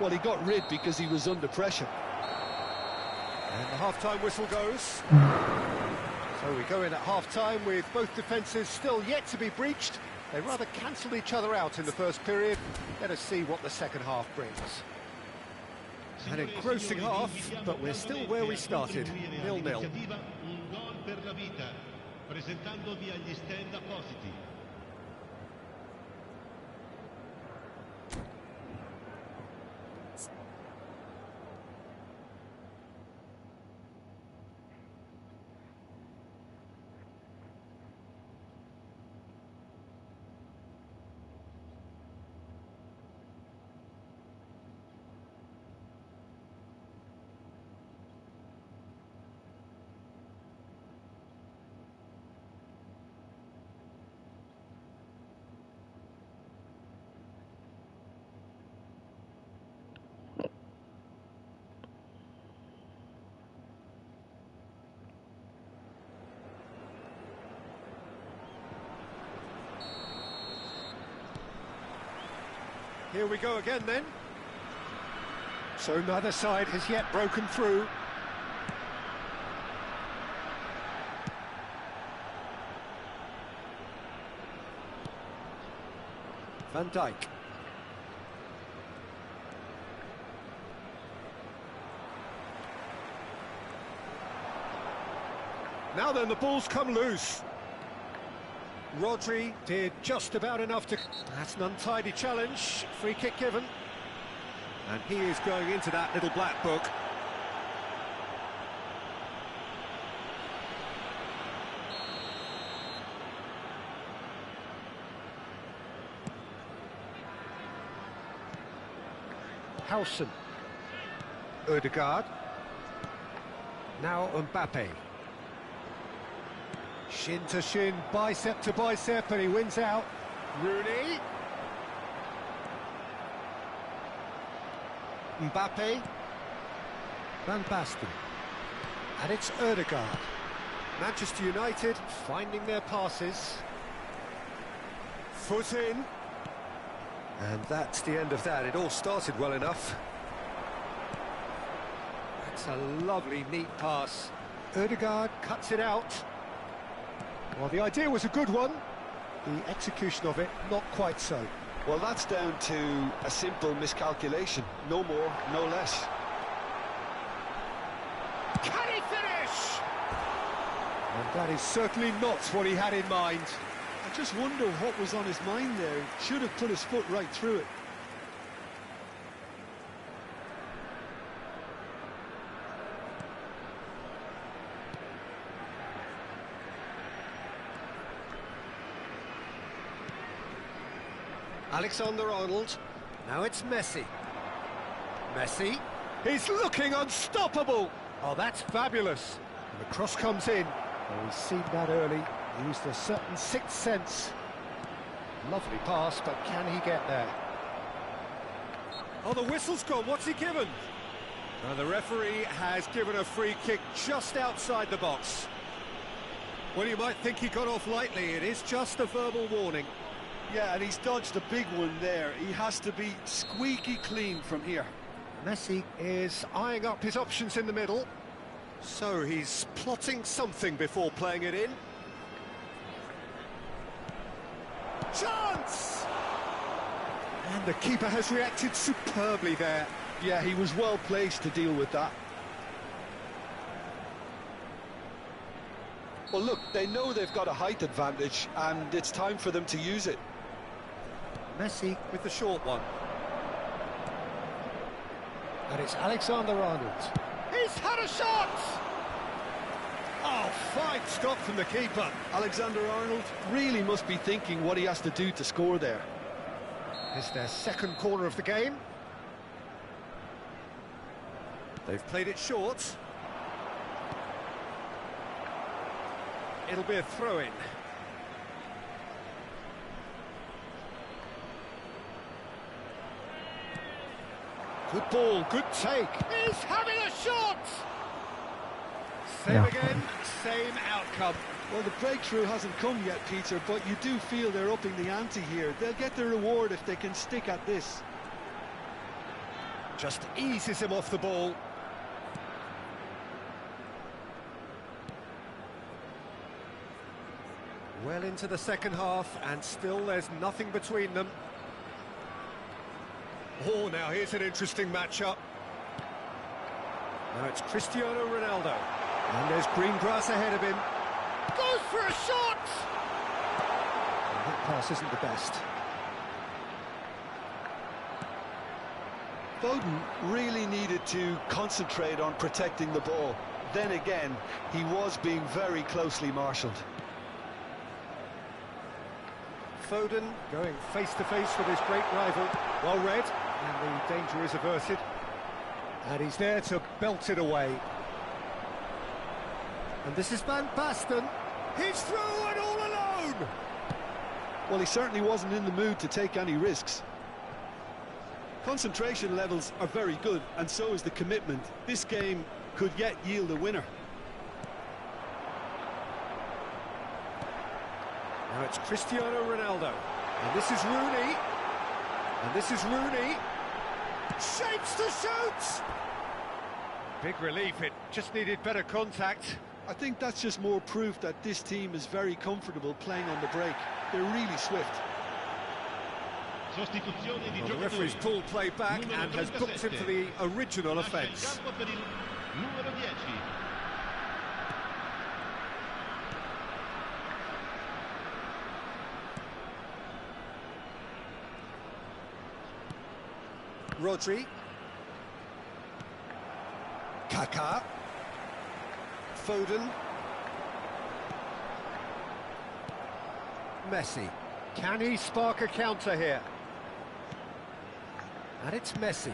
Well, he got rid because he was under pressure. And the half-time whistle goes. So we go in at half-time with both defences still yet to be breached. They rather cancelled each other out in the first period. Let us see what the second half brings. An engrossing half, but we're still where we started, 0-0. Here we go again then. So neither side has yet broken through. Van Dijk. Now then, the ball's come loose. Rodri did just about enough to... That's an untidy challenge. Free kick given. And he is going into that little black book. Howson. Ødegaard. Now Mbappe. Shin to shin, bicep to bicep, and he wins out. Rooney. Mbappe. Van Basten. And it's Ødegaard. Manchester United finding their passes. Foot in. And that's the end of that. It all started well enough. That's a lovely, neat pass. Ødegaard cuts it out. Well, the idea was a good one. The execution of it, not quite so. Well, that's down to a simple miscalculation. No more, no less. Can he finish? And that is certainly not what he had in mind. just wonder what was on his mind there. Should have put his foot right through it. Alexander-Arnold. Now it's Messi. Messi. He's looking unstoppable. Oh, that's fabulous. And the cross comes in. Oh, he's seen that early. Used a certain sixth sense. Lovely pass, but can he get there? Oh, the whistle's gone. What's he given? The referee has given a free kick just outside the box. Well, you might think he got off lightly. It is just a verbal warning. Yeah, and he's dodged a big one there. He has to be squeaky clean from here. Messi is eyeing up his options in the middle. So he's plotting something before playing it in. Chance! And the keeper has reacted superbly there. Yeah, he was well placed to deal with that. Well, look, they know they've got a height advantage, and it's time for them to use it. Messi with the short one. And it's Alexander-Arnold. He's had a shot! Oh, fine stop from the keeper. Alexander-Arnold really must be thinking what he has to do to score there. It's their second corner of the game. They've played it short. It'll be a throw-in. Good ball, good take. He's having a shot! Same again, same outcome. Well, the breakthrough hasn't come yet, Peter, but you do feel they're upping the ante here. They'll get their reward if they can stick at this. Just eases him off the ball. Well into the second half, and still there's nothing between them. Oh, now here's an interesting matchup. Now it's Cristiano Ronaldo. And there's green grass ahead of him. Goes for a shot! And that pass isn't the best. Foden really needed to concentrate on protecting the ball. Then again, he was being very closely marshalled. Foden going face-to-face with his great rival. Well read, and the danger is averted. And he's there to belt it away. And this is Van Basten. He's through and all alone! Well, he certainly wasn't in the mood to take any risks. Concentration levels are very good, and so is the commitment. This game could yet yield a winner. Now it's Cristiano Ronaldo. And this is Rooney. And this is Rooney. Shapes to shoot! Big relief, it just needed better contact. I think that's just more proof that this team is very comfortable playing on the break. They're really swift. Well, the referee's pulled play back and has booked him for the original offence. Rodri. Kaká. Foden. Messi. Can he spark a counter here? And it's Messi.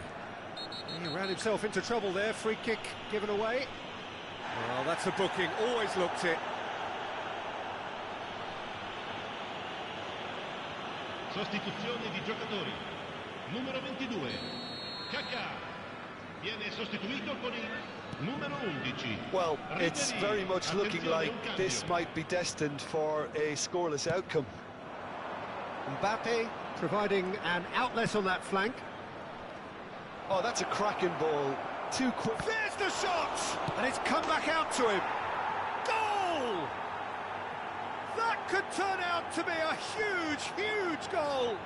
He ran himself into trouble there. Free kick given away. Well, that's a booking. Always looked it. Sostituzione di giocatori. Numero 22, Kaká. Viene sostituito con il numero 11. Well, it's very much looking like this might be destined for a scoreless outcome. Mbappe providing an outlet on that flank. Oh, that's a cracking ball. Too quick. There's the shot! And it's come back out to him. Goal! That could turn out to be a huge, huge goal.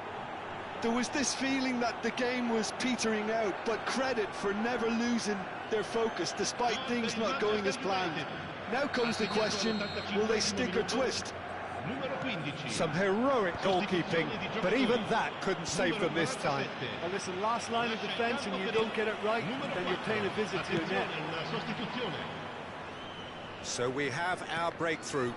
There was this feeling that the game was petering out, but credit for never losing their focus despite things not going as planned. Now comes the question, will they stick or twist? Numero 15. Some heroic goalkeeping, but even that couldn't save them this time. Well, listen, last line of defence and you don't get it right, then you're paying a visit to your net. So we have our breakthrough.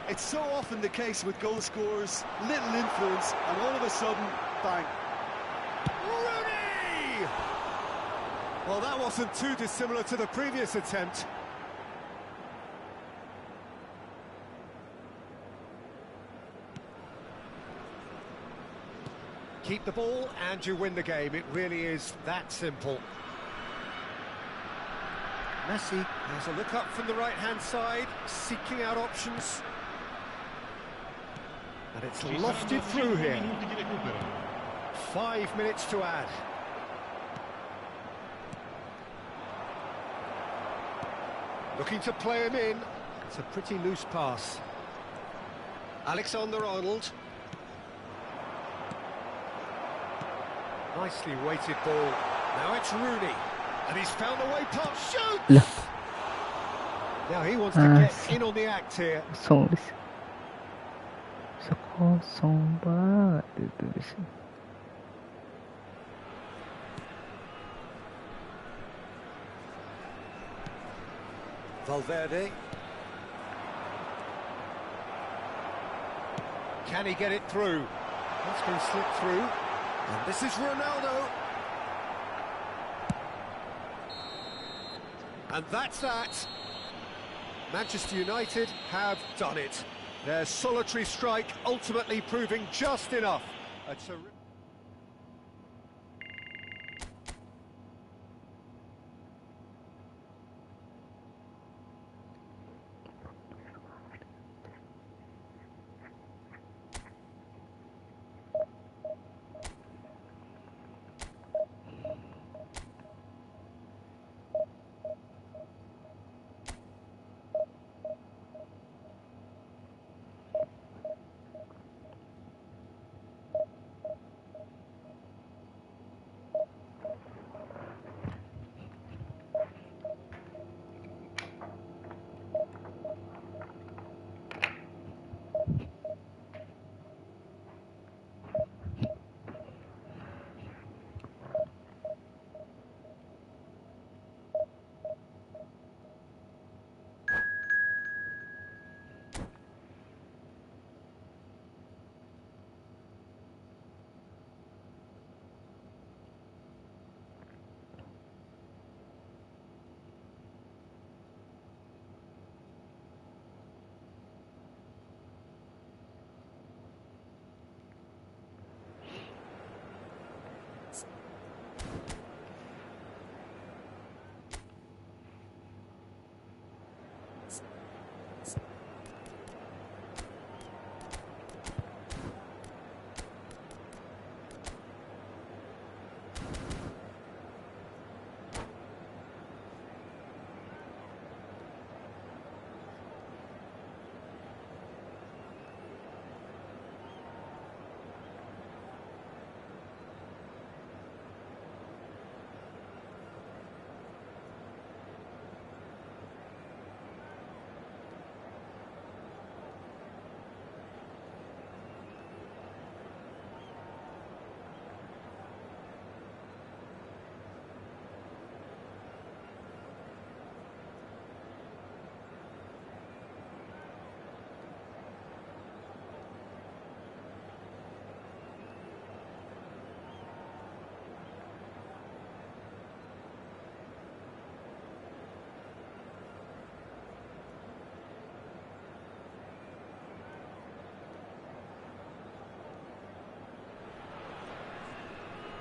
It's so often the case with goal scorers, little influence, and all of a sudden, bang. Rooney! Well, that wasn't too dissimilar to the previous attempt. Keep the ball and you win the game. It really is that simple. Messi has a look up from the right-hand side, seeking out options. And it's lofted through here. 5 minutes to add. Looking to play him in. It's a pretty loose pass. Alexander-Arnold. Nicely weighted ball. Now it's Rooney. And he's found a way past. Shoot! Now he wants to get in on the act here. Valverde. Can he get it through? That's been slipped through. And this is Ronaldo. And that's that. Manchester United have done it. Their solitary strike ultimately proving just enough.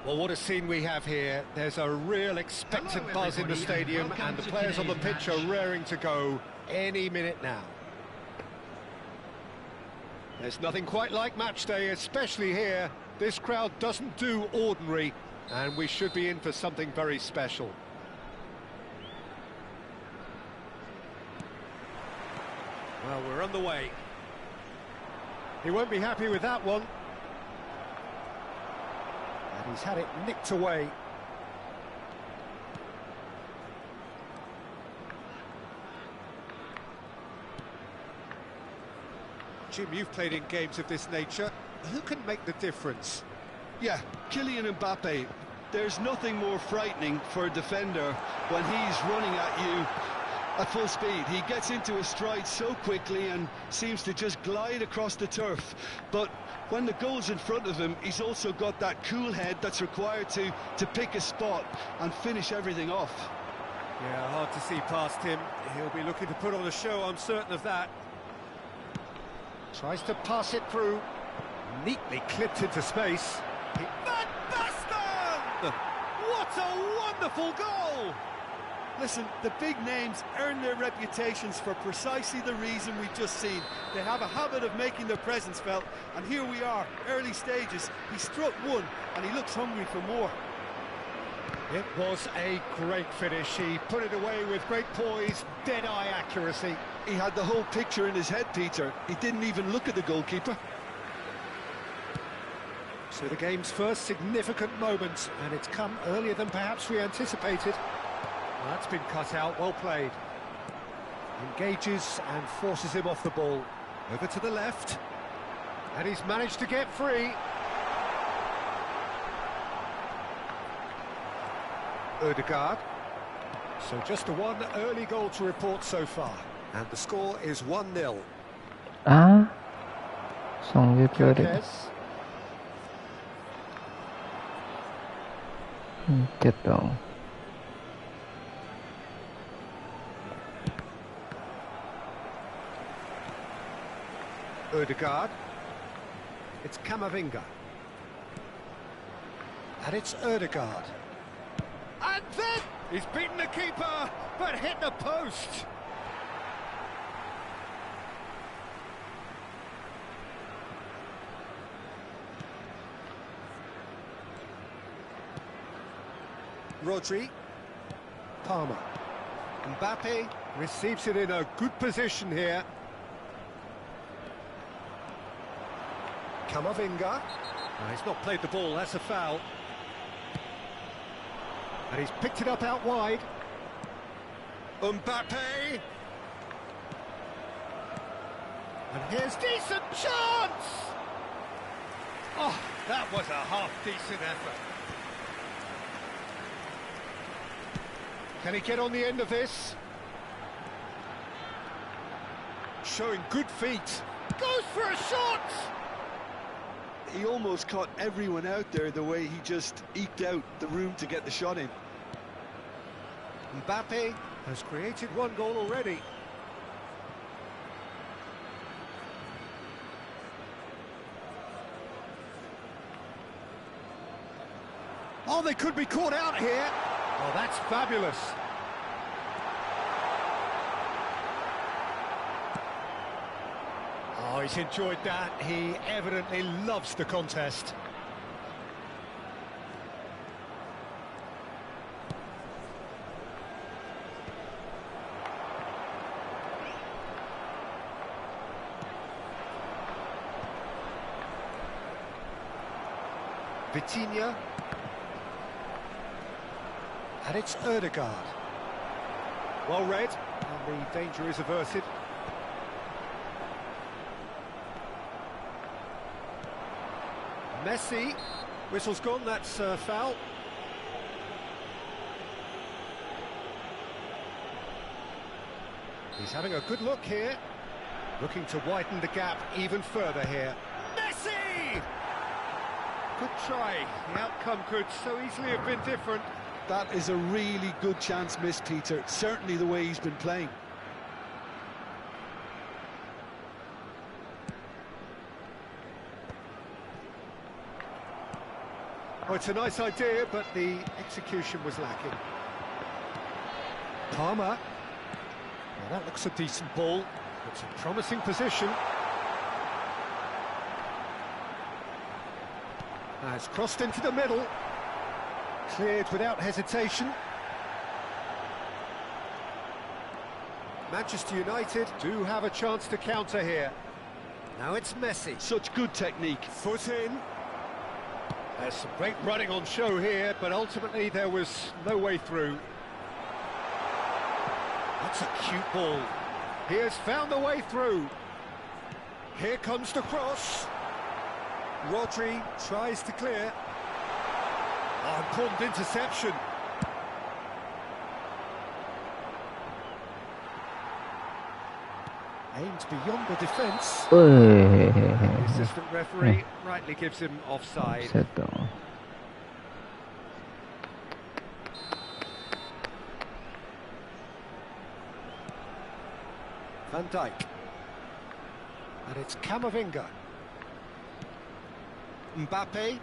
Well, what a scene we have here. There's a real expectant buzz in the stadium, and the players on the pitch are raring to go any minute now. There's nothing quite like match day, especially here. This crowd doesn't do ordinary, and we should be in for something very special. Well, we're on the way. He won't be happy with that one. And he's had it nicked away. Jim, you've played in games of this nature. Who can make the difference? Yeah, Kylian Mbappe. There's nothing more frightening for a defender when he's running at you at full speed. He gets into a stride so quickly and seems to just glide across the turf. But when the goal's in front of him, he's also got that cool head that's required to pick a spot and finish everything off. Yeah, hard to see past him. He'll be looking to put on a show, I'm certain of that. Tries to pass it through. Neatly clipped into space. Van Basten! What a wonderful goal! Listen, the big names earn their reputations for precisely the reason we've just seen. They have a habit of making their presence felt, and here we are, early stages. He struck one, and he looks hungry for more. It was a great finish. He put it away with great poise, dead-eye accuracy. He had the whole picture in his head, Peter. He didn't even look at the goalkeeper. So the game's first significant moment, and it's come earlier than perhaps we anticipated. Well, that's been cut out, well played. Engages and forces him off the ball. Over to the left. And he's managed to get free. Ødegaard. So just the one early goal to report so far. And the score is 1-0. 아, 성격결이 Yes. 있겠다. Ødegaard. It's Camavinga. And it's Ødegaard. And then he's beaten the keeper, but hit the post. Rodri. Palmer. Mbappe receives it in a good position here. Camavinga. He's not played the ball, that's a foul. And he's picked it up out wide. Mbappe. And here's decent chance! Oh, that was a half-decent effort. Can he get on the end of this? Showing good feet. Goes for a shot! He almost caught everyone out there the way he just eked out the room to get the shot in. Mbappe has created one goal already. Oh, they could be caught out here. Oh, that's fabulous. Oh, he's enjoyed that. He evidently loves the contest. Vitinha. And it's Ødegaard. Well read, and the danger is averted. Messi. Whistle's gone, that's foul. He's having a good look here. Looking to widen the gap even further here. Messi! Good try. The outcome could so easily have been different. That is a really good chance missed, Peter. Certainly the way he's been playing. Oh, it's a nice idea, but the execution was lacking. Palmer. Well, that looks a decent ball. It's a promising position. Has crossed into the middle. Cleared without hesitation. Manchester United do have a chance to counter here. Now it's Messi. Such good technique. Foot in. There's some great running on show here, but ultimately there was no way through. That's a cute ball. He has found the way through. Here comes the cross. Rodri tries to clear. Oh, important interception. Aimed beyond the defence. The assistant referee rightly gives him offside. Offset daw. Van Dijk. And it's Camavinga. Mbappe.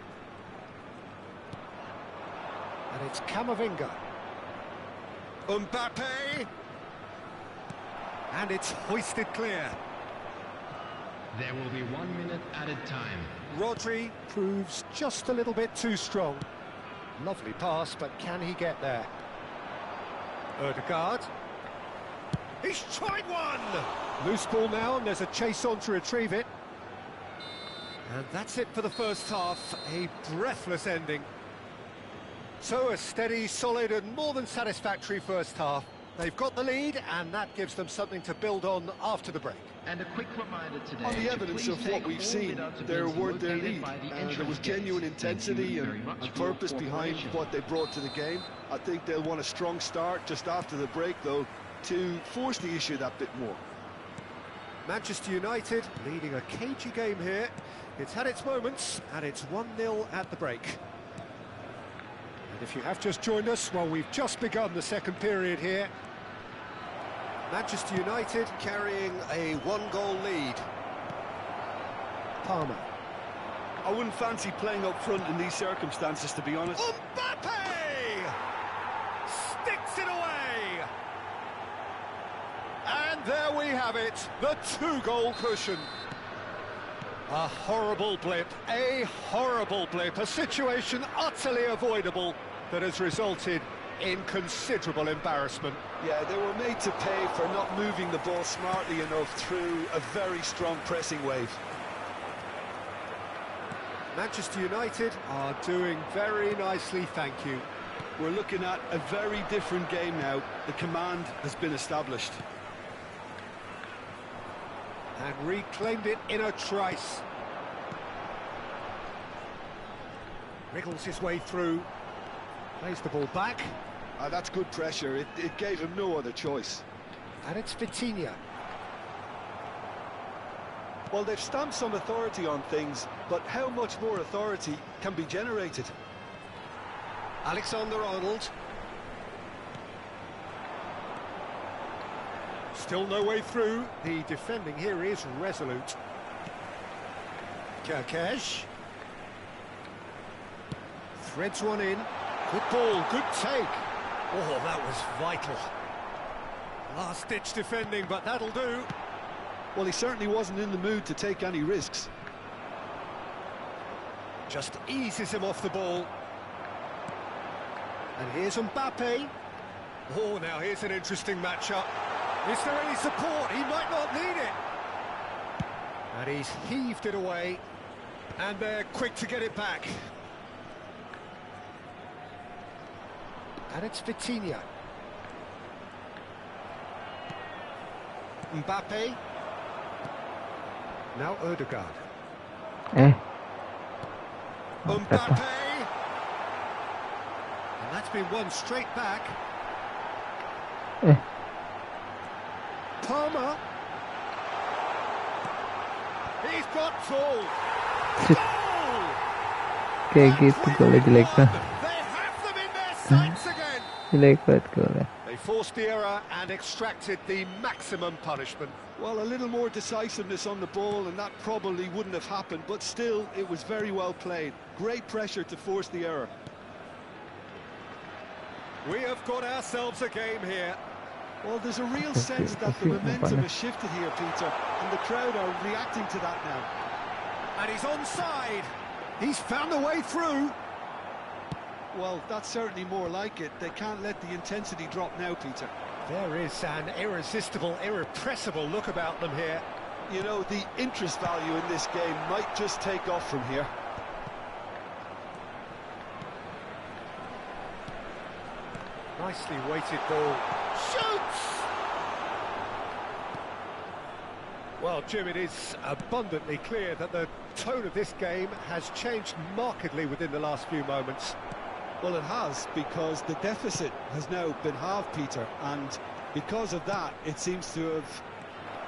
And it's Camavinga. Mbappe. And it's hoisted clear. There will be 1 minute added time. Rodri proves just a little bit too strong. Lovely pass, but can he get there? Ødegaard. He's tried one! Loose ball now, and there's a chase on to retrieve it. And that's it for the first half. A breathless ending. So a steady, solid and more than satisfactory first half. They've got the lead, and that gives them something to build on after the break. And a quick reminder today. On the evidence of what we've seen, there weren't their lead. There was genuine intensity and purpose behind what they brought to the game. I think they'll want a strong start just after the break, though, to force the issue that bit more. Manchester United leading a cagey game here. It's had its moments, and it's 1-0 at the break. And if you have just joined us, well, we've just begun the second period here. Manchester United carrying a 1-goal lead. Palmer. I wouldn't fancy playing up front in these circumstances, to be honest. Mbappe! Sticks it away! And there we have it, the 2-goal cushion. A horrible blip, a situation utterly avoidable that has resulted in considerable embarrassment. Yeah, they were made to pay for not moving the ball smartly enough through a very strong pressing wave. Manchester United are doing very nicely, thank you. We're looking at a very different game now. The command has been established. And reclaimed it in a trice. Wriggles his way through. Plays the ball back. That's good pressure. It gave him no other choice. And it's Vitinha. Well, they've stamped some authority on things, but how much more authority can be generated? Alexander-Arnold. Still no way through. The defending here is resolute. Kerkez. Threads one in. Good ball, good take. Oh, that was vital. Last-ditch defending, but that'll do. Well, he certainly wasn't in the mood to take any risks. Just eases him off the ball. And here's Mbappe. Oh, now here's an interesting matchup. Is there any support? He might not need it. And he's heaved it away. And they're quick to get it back. And it's Vitinha. Mbappe. Now Ødegaard. Mbappe. And that's been won straight back. Palmer. He's got full. Goal! Kayak gitu golnya jelek banget. They have them in their sights again. Jelek banget golnya. They forced the error and extracted the maximum punishment. Well, a little more decisiveness on the ball and that probably wouldn't have happened, but still, it was very well played. Great pressure to force the error. We have got ourselves a game here. Well, there's a real sense that the momentum has shifted here, Peter, and the crowd are reacting to that now. And he's onside. He's found a way through. Well, that's certainly more like it. They can't let the intensity drop now, Peter. There is an irresistible, irrepressible look about them here. You know, the interest value in this game might just take off from here. Nicely weighted ball. Shoots! Well, Jim, it is abundantly clear that the tone of this game has changed markedly within the last few moments. Well, it has, because the deficit has now been halved, Peter, and because of that, it seems to have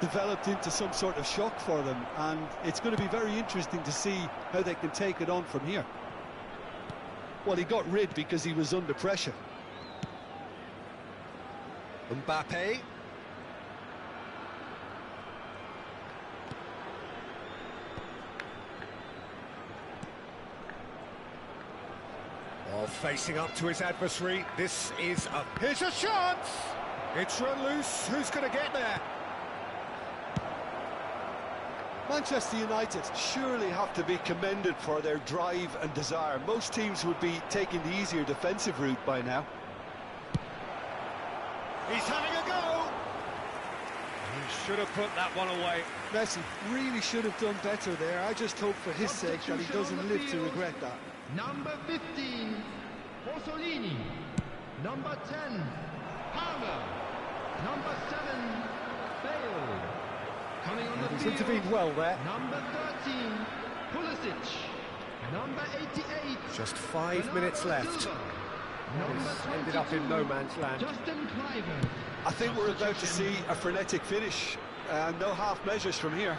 developed into some sort of shock for them, and it's going to be very interesting to see how they can take it on from here. Well, he got rid because he was under pressure. Mbappe. Oh, facing up to his adversary. Here's a chance! It's run loose. Who's going to get there? Manchester United surely have to be commended for their drive and desire. Most teams would be taking the easier defensive route by now. He's having a go! He should have put that one away. Messi really should have done better there. I just hope for his sake that he doesn't live to regret that. Number 15, Mussolini. Number 10, Palmer. Number 7, Bale. Coming on the He's field, intervened well there. number 13, Pulisic. Number 88, Just 5 Bernardo minutes left. Silva. This Number ended up in 22, no man's land. Justin Kluivert. I think we're about to see a frenetic finish. No half measures from here.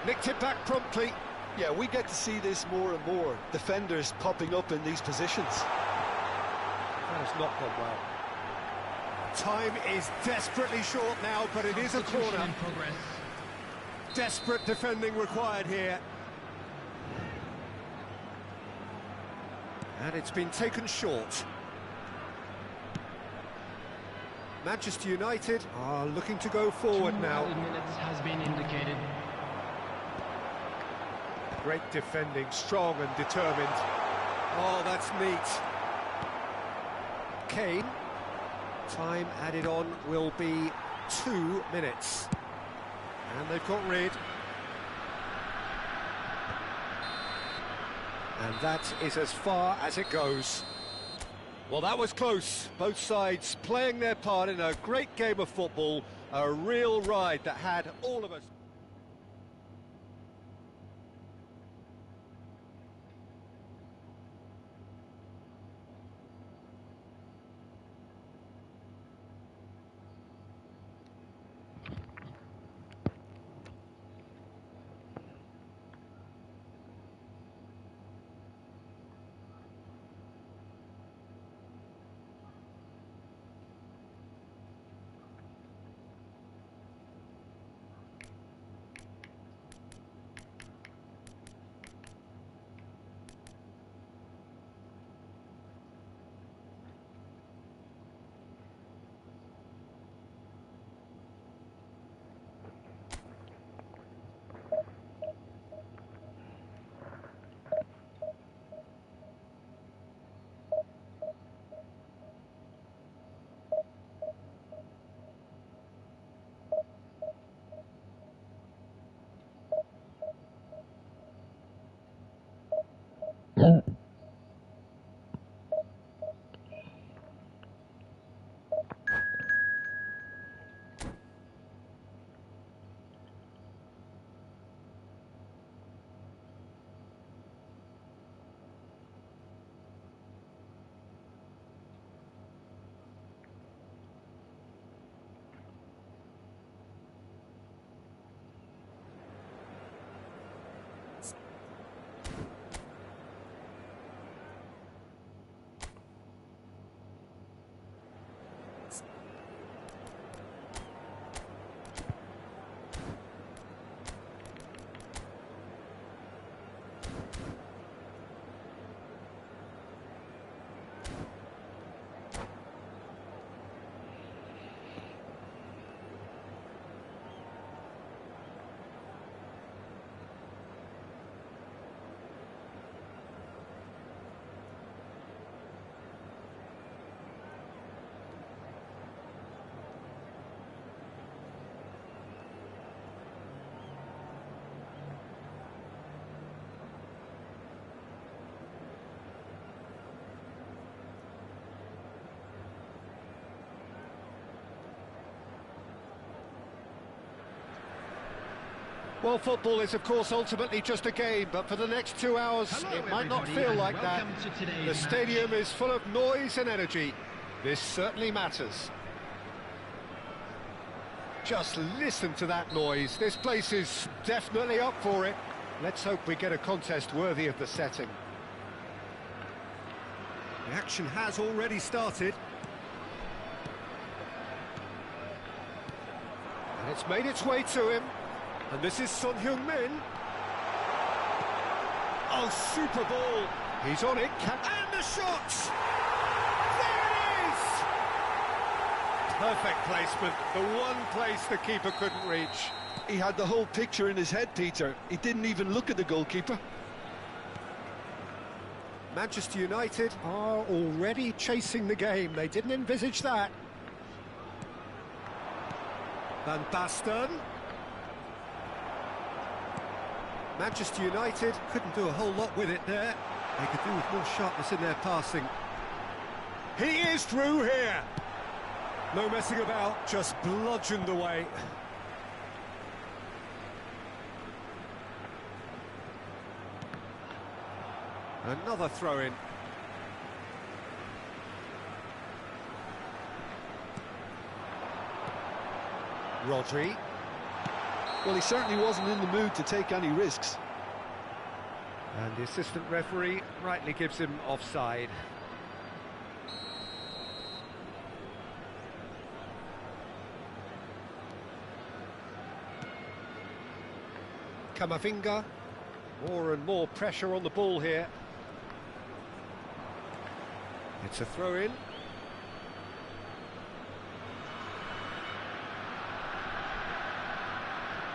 Nicked it back promptly. Yeah, we get to see this more and more. Defenders popping up in these positions. That has not gone well. Time is desperately short now, but it is a Substitution corner. in progress. Desperate defending required here. And it's been taken short. Manchester United are looking to go forward 2 now. added minutes has been indicated. Great defending, strong and determined. Oh, that's neat. Kane. Time added on will be 2 minutes. And they've got rid. And that is as far as it goes. Well, that was close. Both sides playing their part in a great game of football. A real ride that had all of us. Well, football is, of course, ultimately just a game, but for the next 2 hours, Hello, it might not everybody, feel and like that. welcome to today's The match. stadium is full of noise and energy. This certainly matters. Just listen to that noise. This place is definitely up for it. Let's hope we get a contest worthy of the setting. The action has already started. And it's made its way to him. And this is Son Heung-min. Oh, super ball. He's on it. And the shot! There it is! Perfect placement. The one place the keeper couldn't reach. He had the whole picture in his head, Peter. He didn't even look at the goalkeeper. Manchester United are already chasing the game. They didn't envisage that. Van Basten. Manchester United couldn't do a whole lot with it there. They could do with more sharpness in their passing. He is through here. No messing about, just bludgeoned away. Another throw-in. Rodri. Well, he certainly wasn't in the mood to take any risks. And the assistant referee rightly gives him offside. Camavinga. More and more pressure on the ball here. It's a throw-in.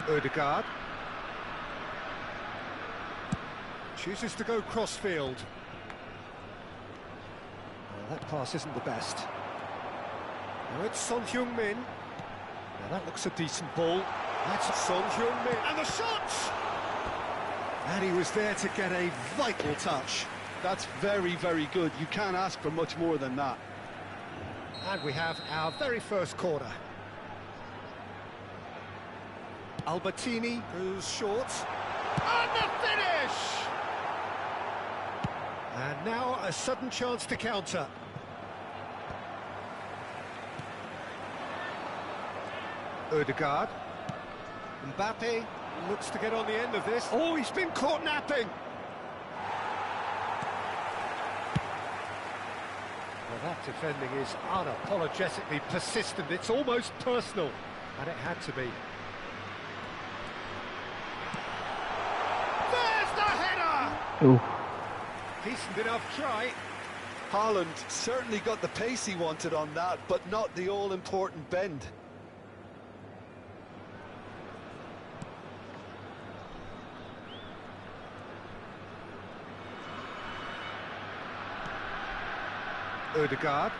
Ødegaard. Chooses to go cross-field. Well, that pass isn't the best. Now it's Son Heung-min. Now that looks a decent ball. That's Son Heung-min. And the shot! And he was there to get a vital touch. That's very, very good. You can't ask for much more than that. And we have our very first corner. Albertini goes short. And the finish! And now a sudden chance to counter. Ødegaard. Mbappe looks to get on the end of this. Oh, he's been caught napping! Well, that defending is unapologetically persistent. It's almost personal, and it had to be. There's the header! Ooh. Decent enough try. Haaland certainly got the pace he wanted on that, but not the all-important bend. Ødegaard.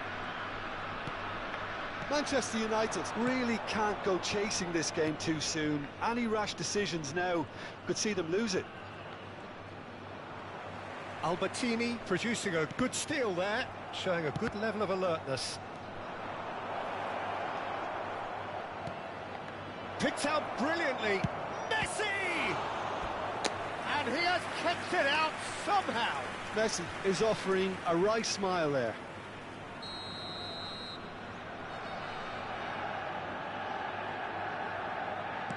Manchester United really can't go chasing this game too soon. Any rash decisions now could see them lose it. Albertini producing a good steal there, showing a good level of alertness. Picked out brilliantly. Messi! And he has kept it out somehow. Messi is offering a wry smile there.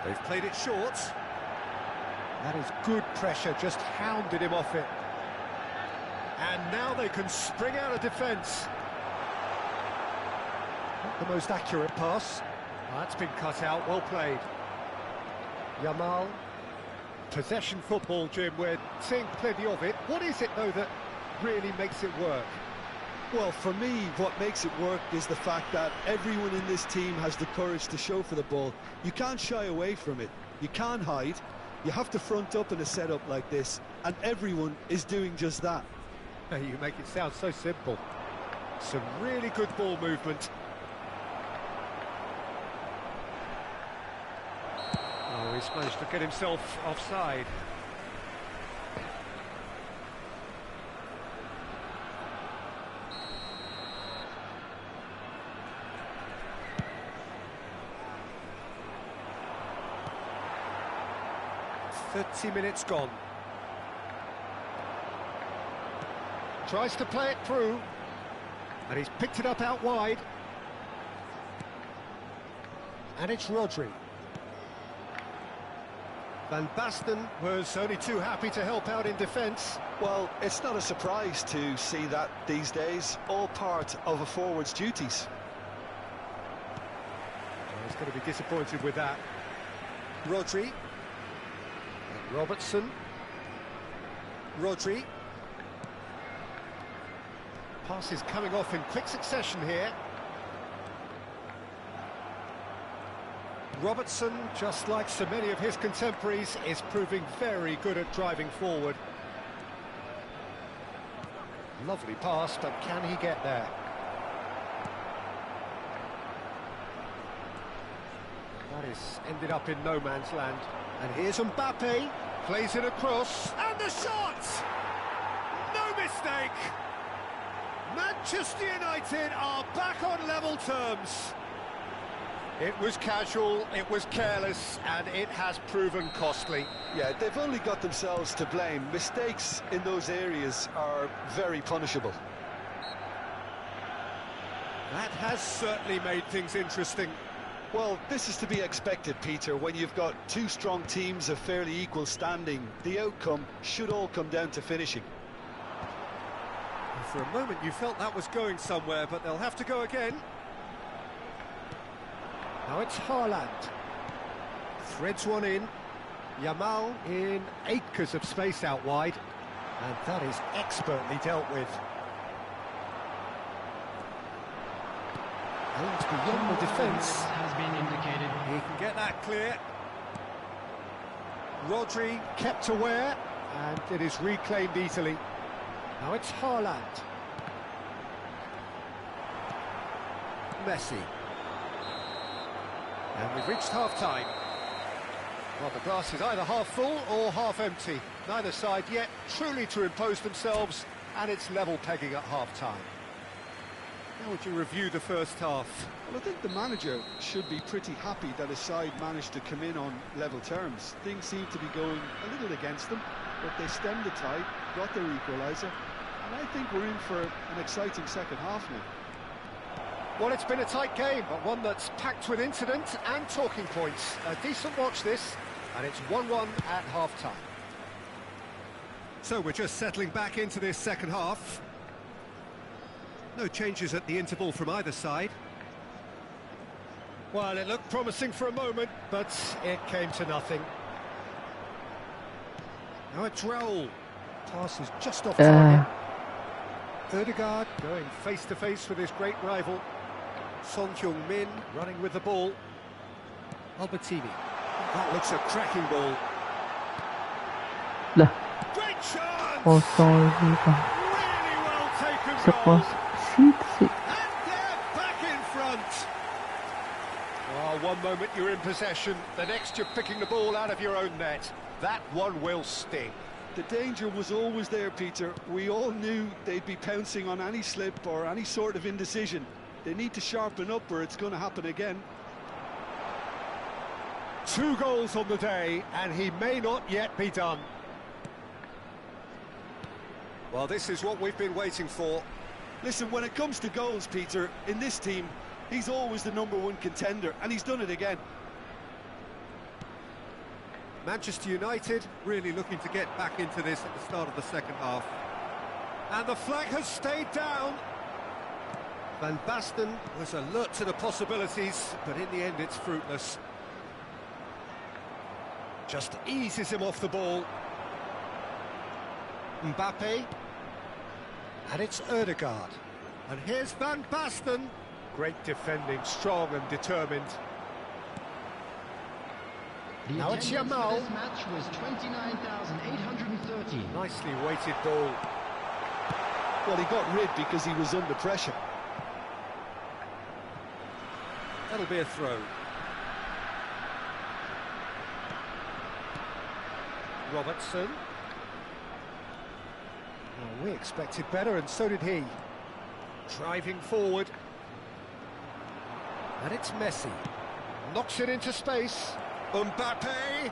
They've played it short. That is good pressure, just hounded him off it. And now they can spring out of defence. Not the most accurate pass. That's been cut out, well played. Yamal. Possession football, Jim, we're seeing plenty of it. What is it, though, that really makes it work? Well, for me, what makes it work is the fact that everyone in this team has the courage to show for the ball. You can't shy away from it. You can't hide. You have to front up in a setup like this, and everyone is doing just that. You make it sound so simple. Some really good ball movement. Oh, he's managed to get himself offside. 30 minutes gone. Tries to play it through, and he's picked it up out wide. And it's Rodri. Van Basten was only too happy to help out in defence. Well, it's not a surprise to see that these days, all part of a forward's duties. Well, he's going to be disappointed with that. Rodri. And Robertson. Rodri. Passes coming off in quick succession here. Robertson, just like so many of his contemporaries, is proving very good at driving forward. Lovely pass, but can he get there? That is ended up in no man's land. And here's Mbappe, plays it across, and the shot! No mistake! Manchester United are back on level terms. It was casual, it was careless, and it has proven costly. Yeah, they've only got themselves to blame. Mistakes in those areas are very punishable. That has certainly made things interesting. Well, this is to be expected, Peter. When you've got two strong teams of fairly equal standing, the outcome should all come down to finishing. For a moment you felt that was going somewhere, but they'll have to go again. Now it's Haaland. Threads one in. Yamal in acres of space out wide. And that is expertly dealt with. Aimed beyond the defence. Has been indicated. He can get that clear. Rodri kept aware, and it is reclaimed easily. Now it's Haaland. Messi. And we've reached half-time. Well, the glass is either half full or half empty. Neither side yet truly to impose themselves, and it's level pegging at half-time. How would you review the first half? Well, I think the manager should be pretty happy that his side managed to come in on level terms. Things seem to be going a little against them, but they stemmed the tide, got their equaliser, and I think we're in for an exciting second half now. Well, it's been a tight game, but one that's packed with incident and talking points. A decent watch this, and it's 1-1 at half-time. So we're just settling back into this second half. No changes at the interval from either side. Well, it looked promising for a moment, but it came to nothing. Now it's Raul. Pass is just off target. Ødegaard going face-to-face with his great rival. Son Heung-min running with the ball. Albertini. That looks a cracking ball. Lah, Great chance! kosong Really well taken goal. goal. Sit. And they're back in front. Well, one moment you're in possession, the next you're picking the ball out of your own net. That one will sting. The danger was always there, Peter. We all knew they'd be pouncing on any slip or any sort of indecision. They need to sharpen up or it's going to happen again. 2 goals on the day, and he may not yet be done. Well, this is what we've been waiting for. Listen, when it comes to goals, Peter, in this team, he's always the #1 contender, and he's done it again. Manchester United really looking to get back into this at the start of the second half. And the flag has stayed down. Van Basten was alert to the possibilities, but in the end it's fruitless. Just eases him off the ball. Mbappe. And it's Ødegaard. And here's Van Basten. Great defending, strong and determined. The Now it's attendance Yamal. for this match was 29,830. Nicely weighted ball. Well, he got rid because he was under pressure. That'll be a throw. Robertson. Well, we expected better, and so did he. Driving forward. And it's Messi. Knocks it into space. Mbappe.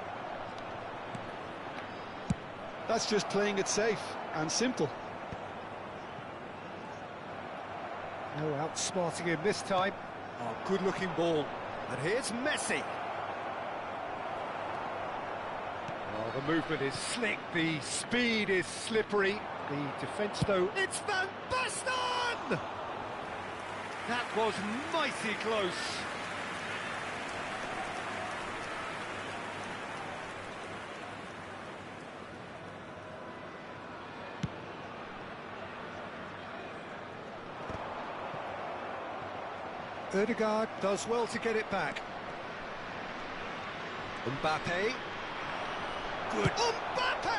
That's just playing it safe and simple. No outsmarting him this time. Oh, good-looking ball. And here's Messi. Oh, the movement is slick, the speed is slippery. The defence, though, it's Van Basten! That was mighty close. Ødegaard does well to get it back. Mbappe. Good. Mbappe!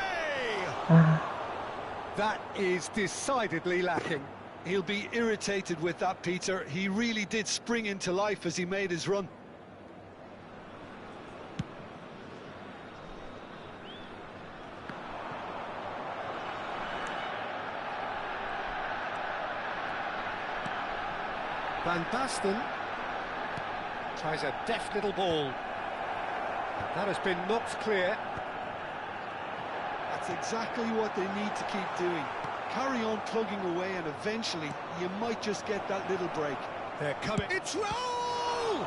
That is decidedly lacking. He'll be irritated with that, Peter. He really did spring into life as he made his run. Van Basten tries a deft little ball. That has been knocked clear. That's exactly what they need to keep doing. Carry on plugging away and eventually you might just get that little break. They're coming. It's Raul!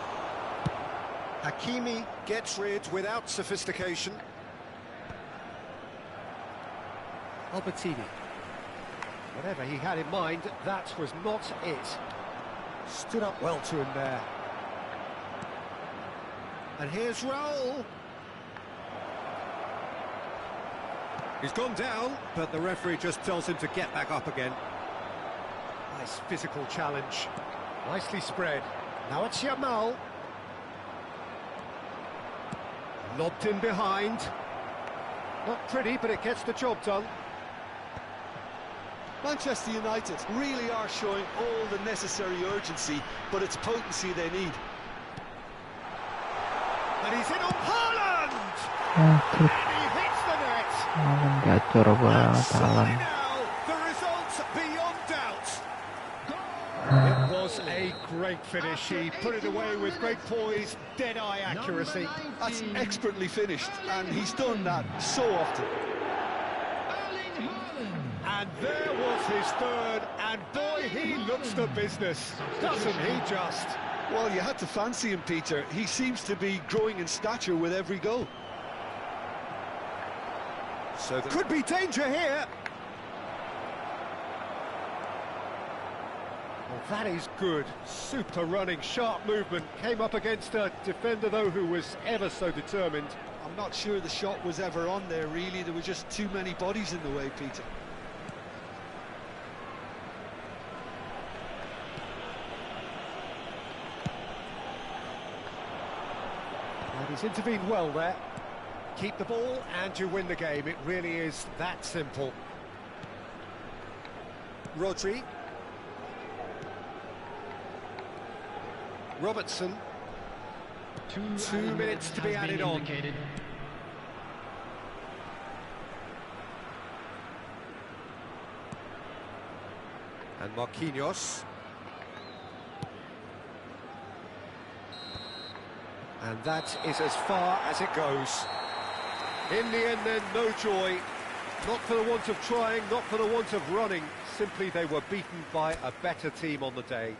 Hakimi gets rid without sophistication. Albertini. Whatever he had in mind, that was not it. Stood up well to him there. And here's Raul. He's gone down, but the referee just tells him to get back up again. Nice physical challenge. Nicely spread. Now it's Yamal. Lobbed in behind. Not pretty, but it gets the job done. Manchester United really are showing all the necessary urgency, but it's potency they need. And he's in on Haaland! Terus And he hits the net! Haaland gacor banget Haaland. Now, the results beyond doubt. It was a great finish. He put it away with great poise, dead-eye accuracy. That's expertly finished, and he's done that so often. And there was his third, and boy, he looks the business, doesn't he just? Well, you had to fancy him, Peter. He seems to be growing in stature with every goal. So there could be danger here. Well, that is good. Super running, sharp movement. Came up against a defender, though, who was ever so determined. I'm not sure the shot was ever on there, really. There were just too many bodies in the way, Peter. And he's intervened well there. Keep the ball and you win the game. It really is that simple. Rodri. Robertson. 2 minutes to be added on. And Marquinhos. And that is as far as it goes. In the end then, no joy. Not for the want of trying, not for the want of running. Simply they were beaten by a better team on the day.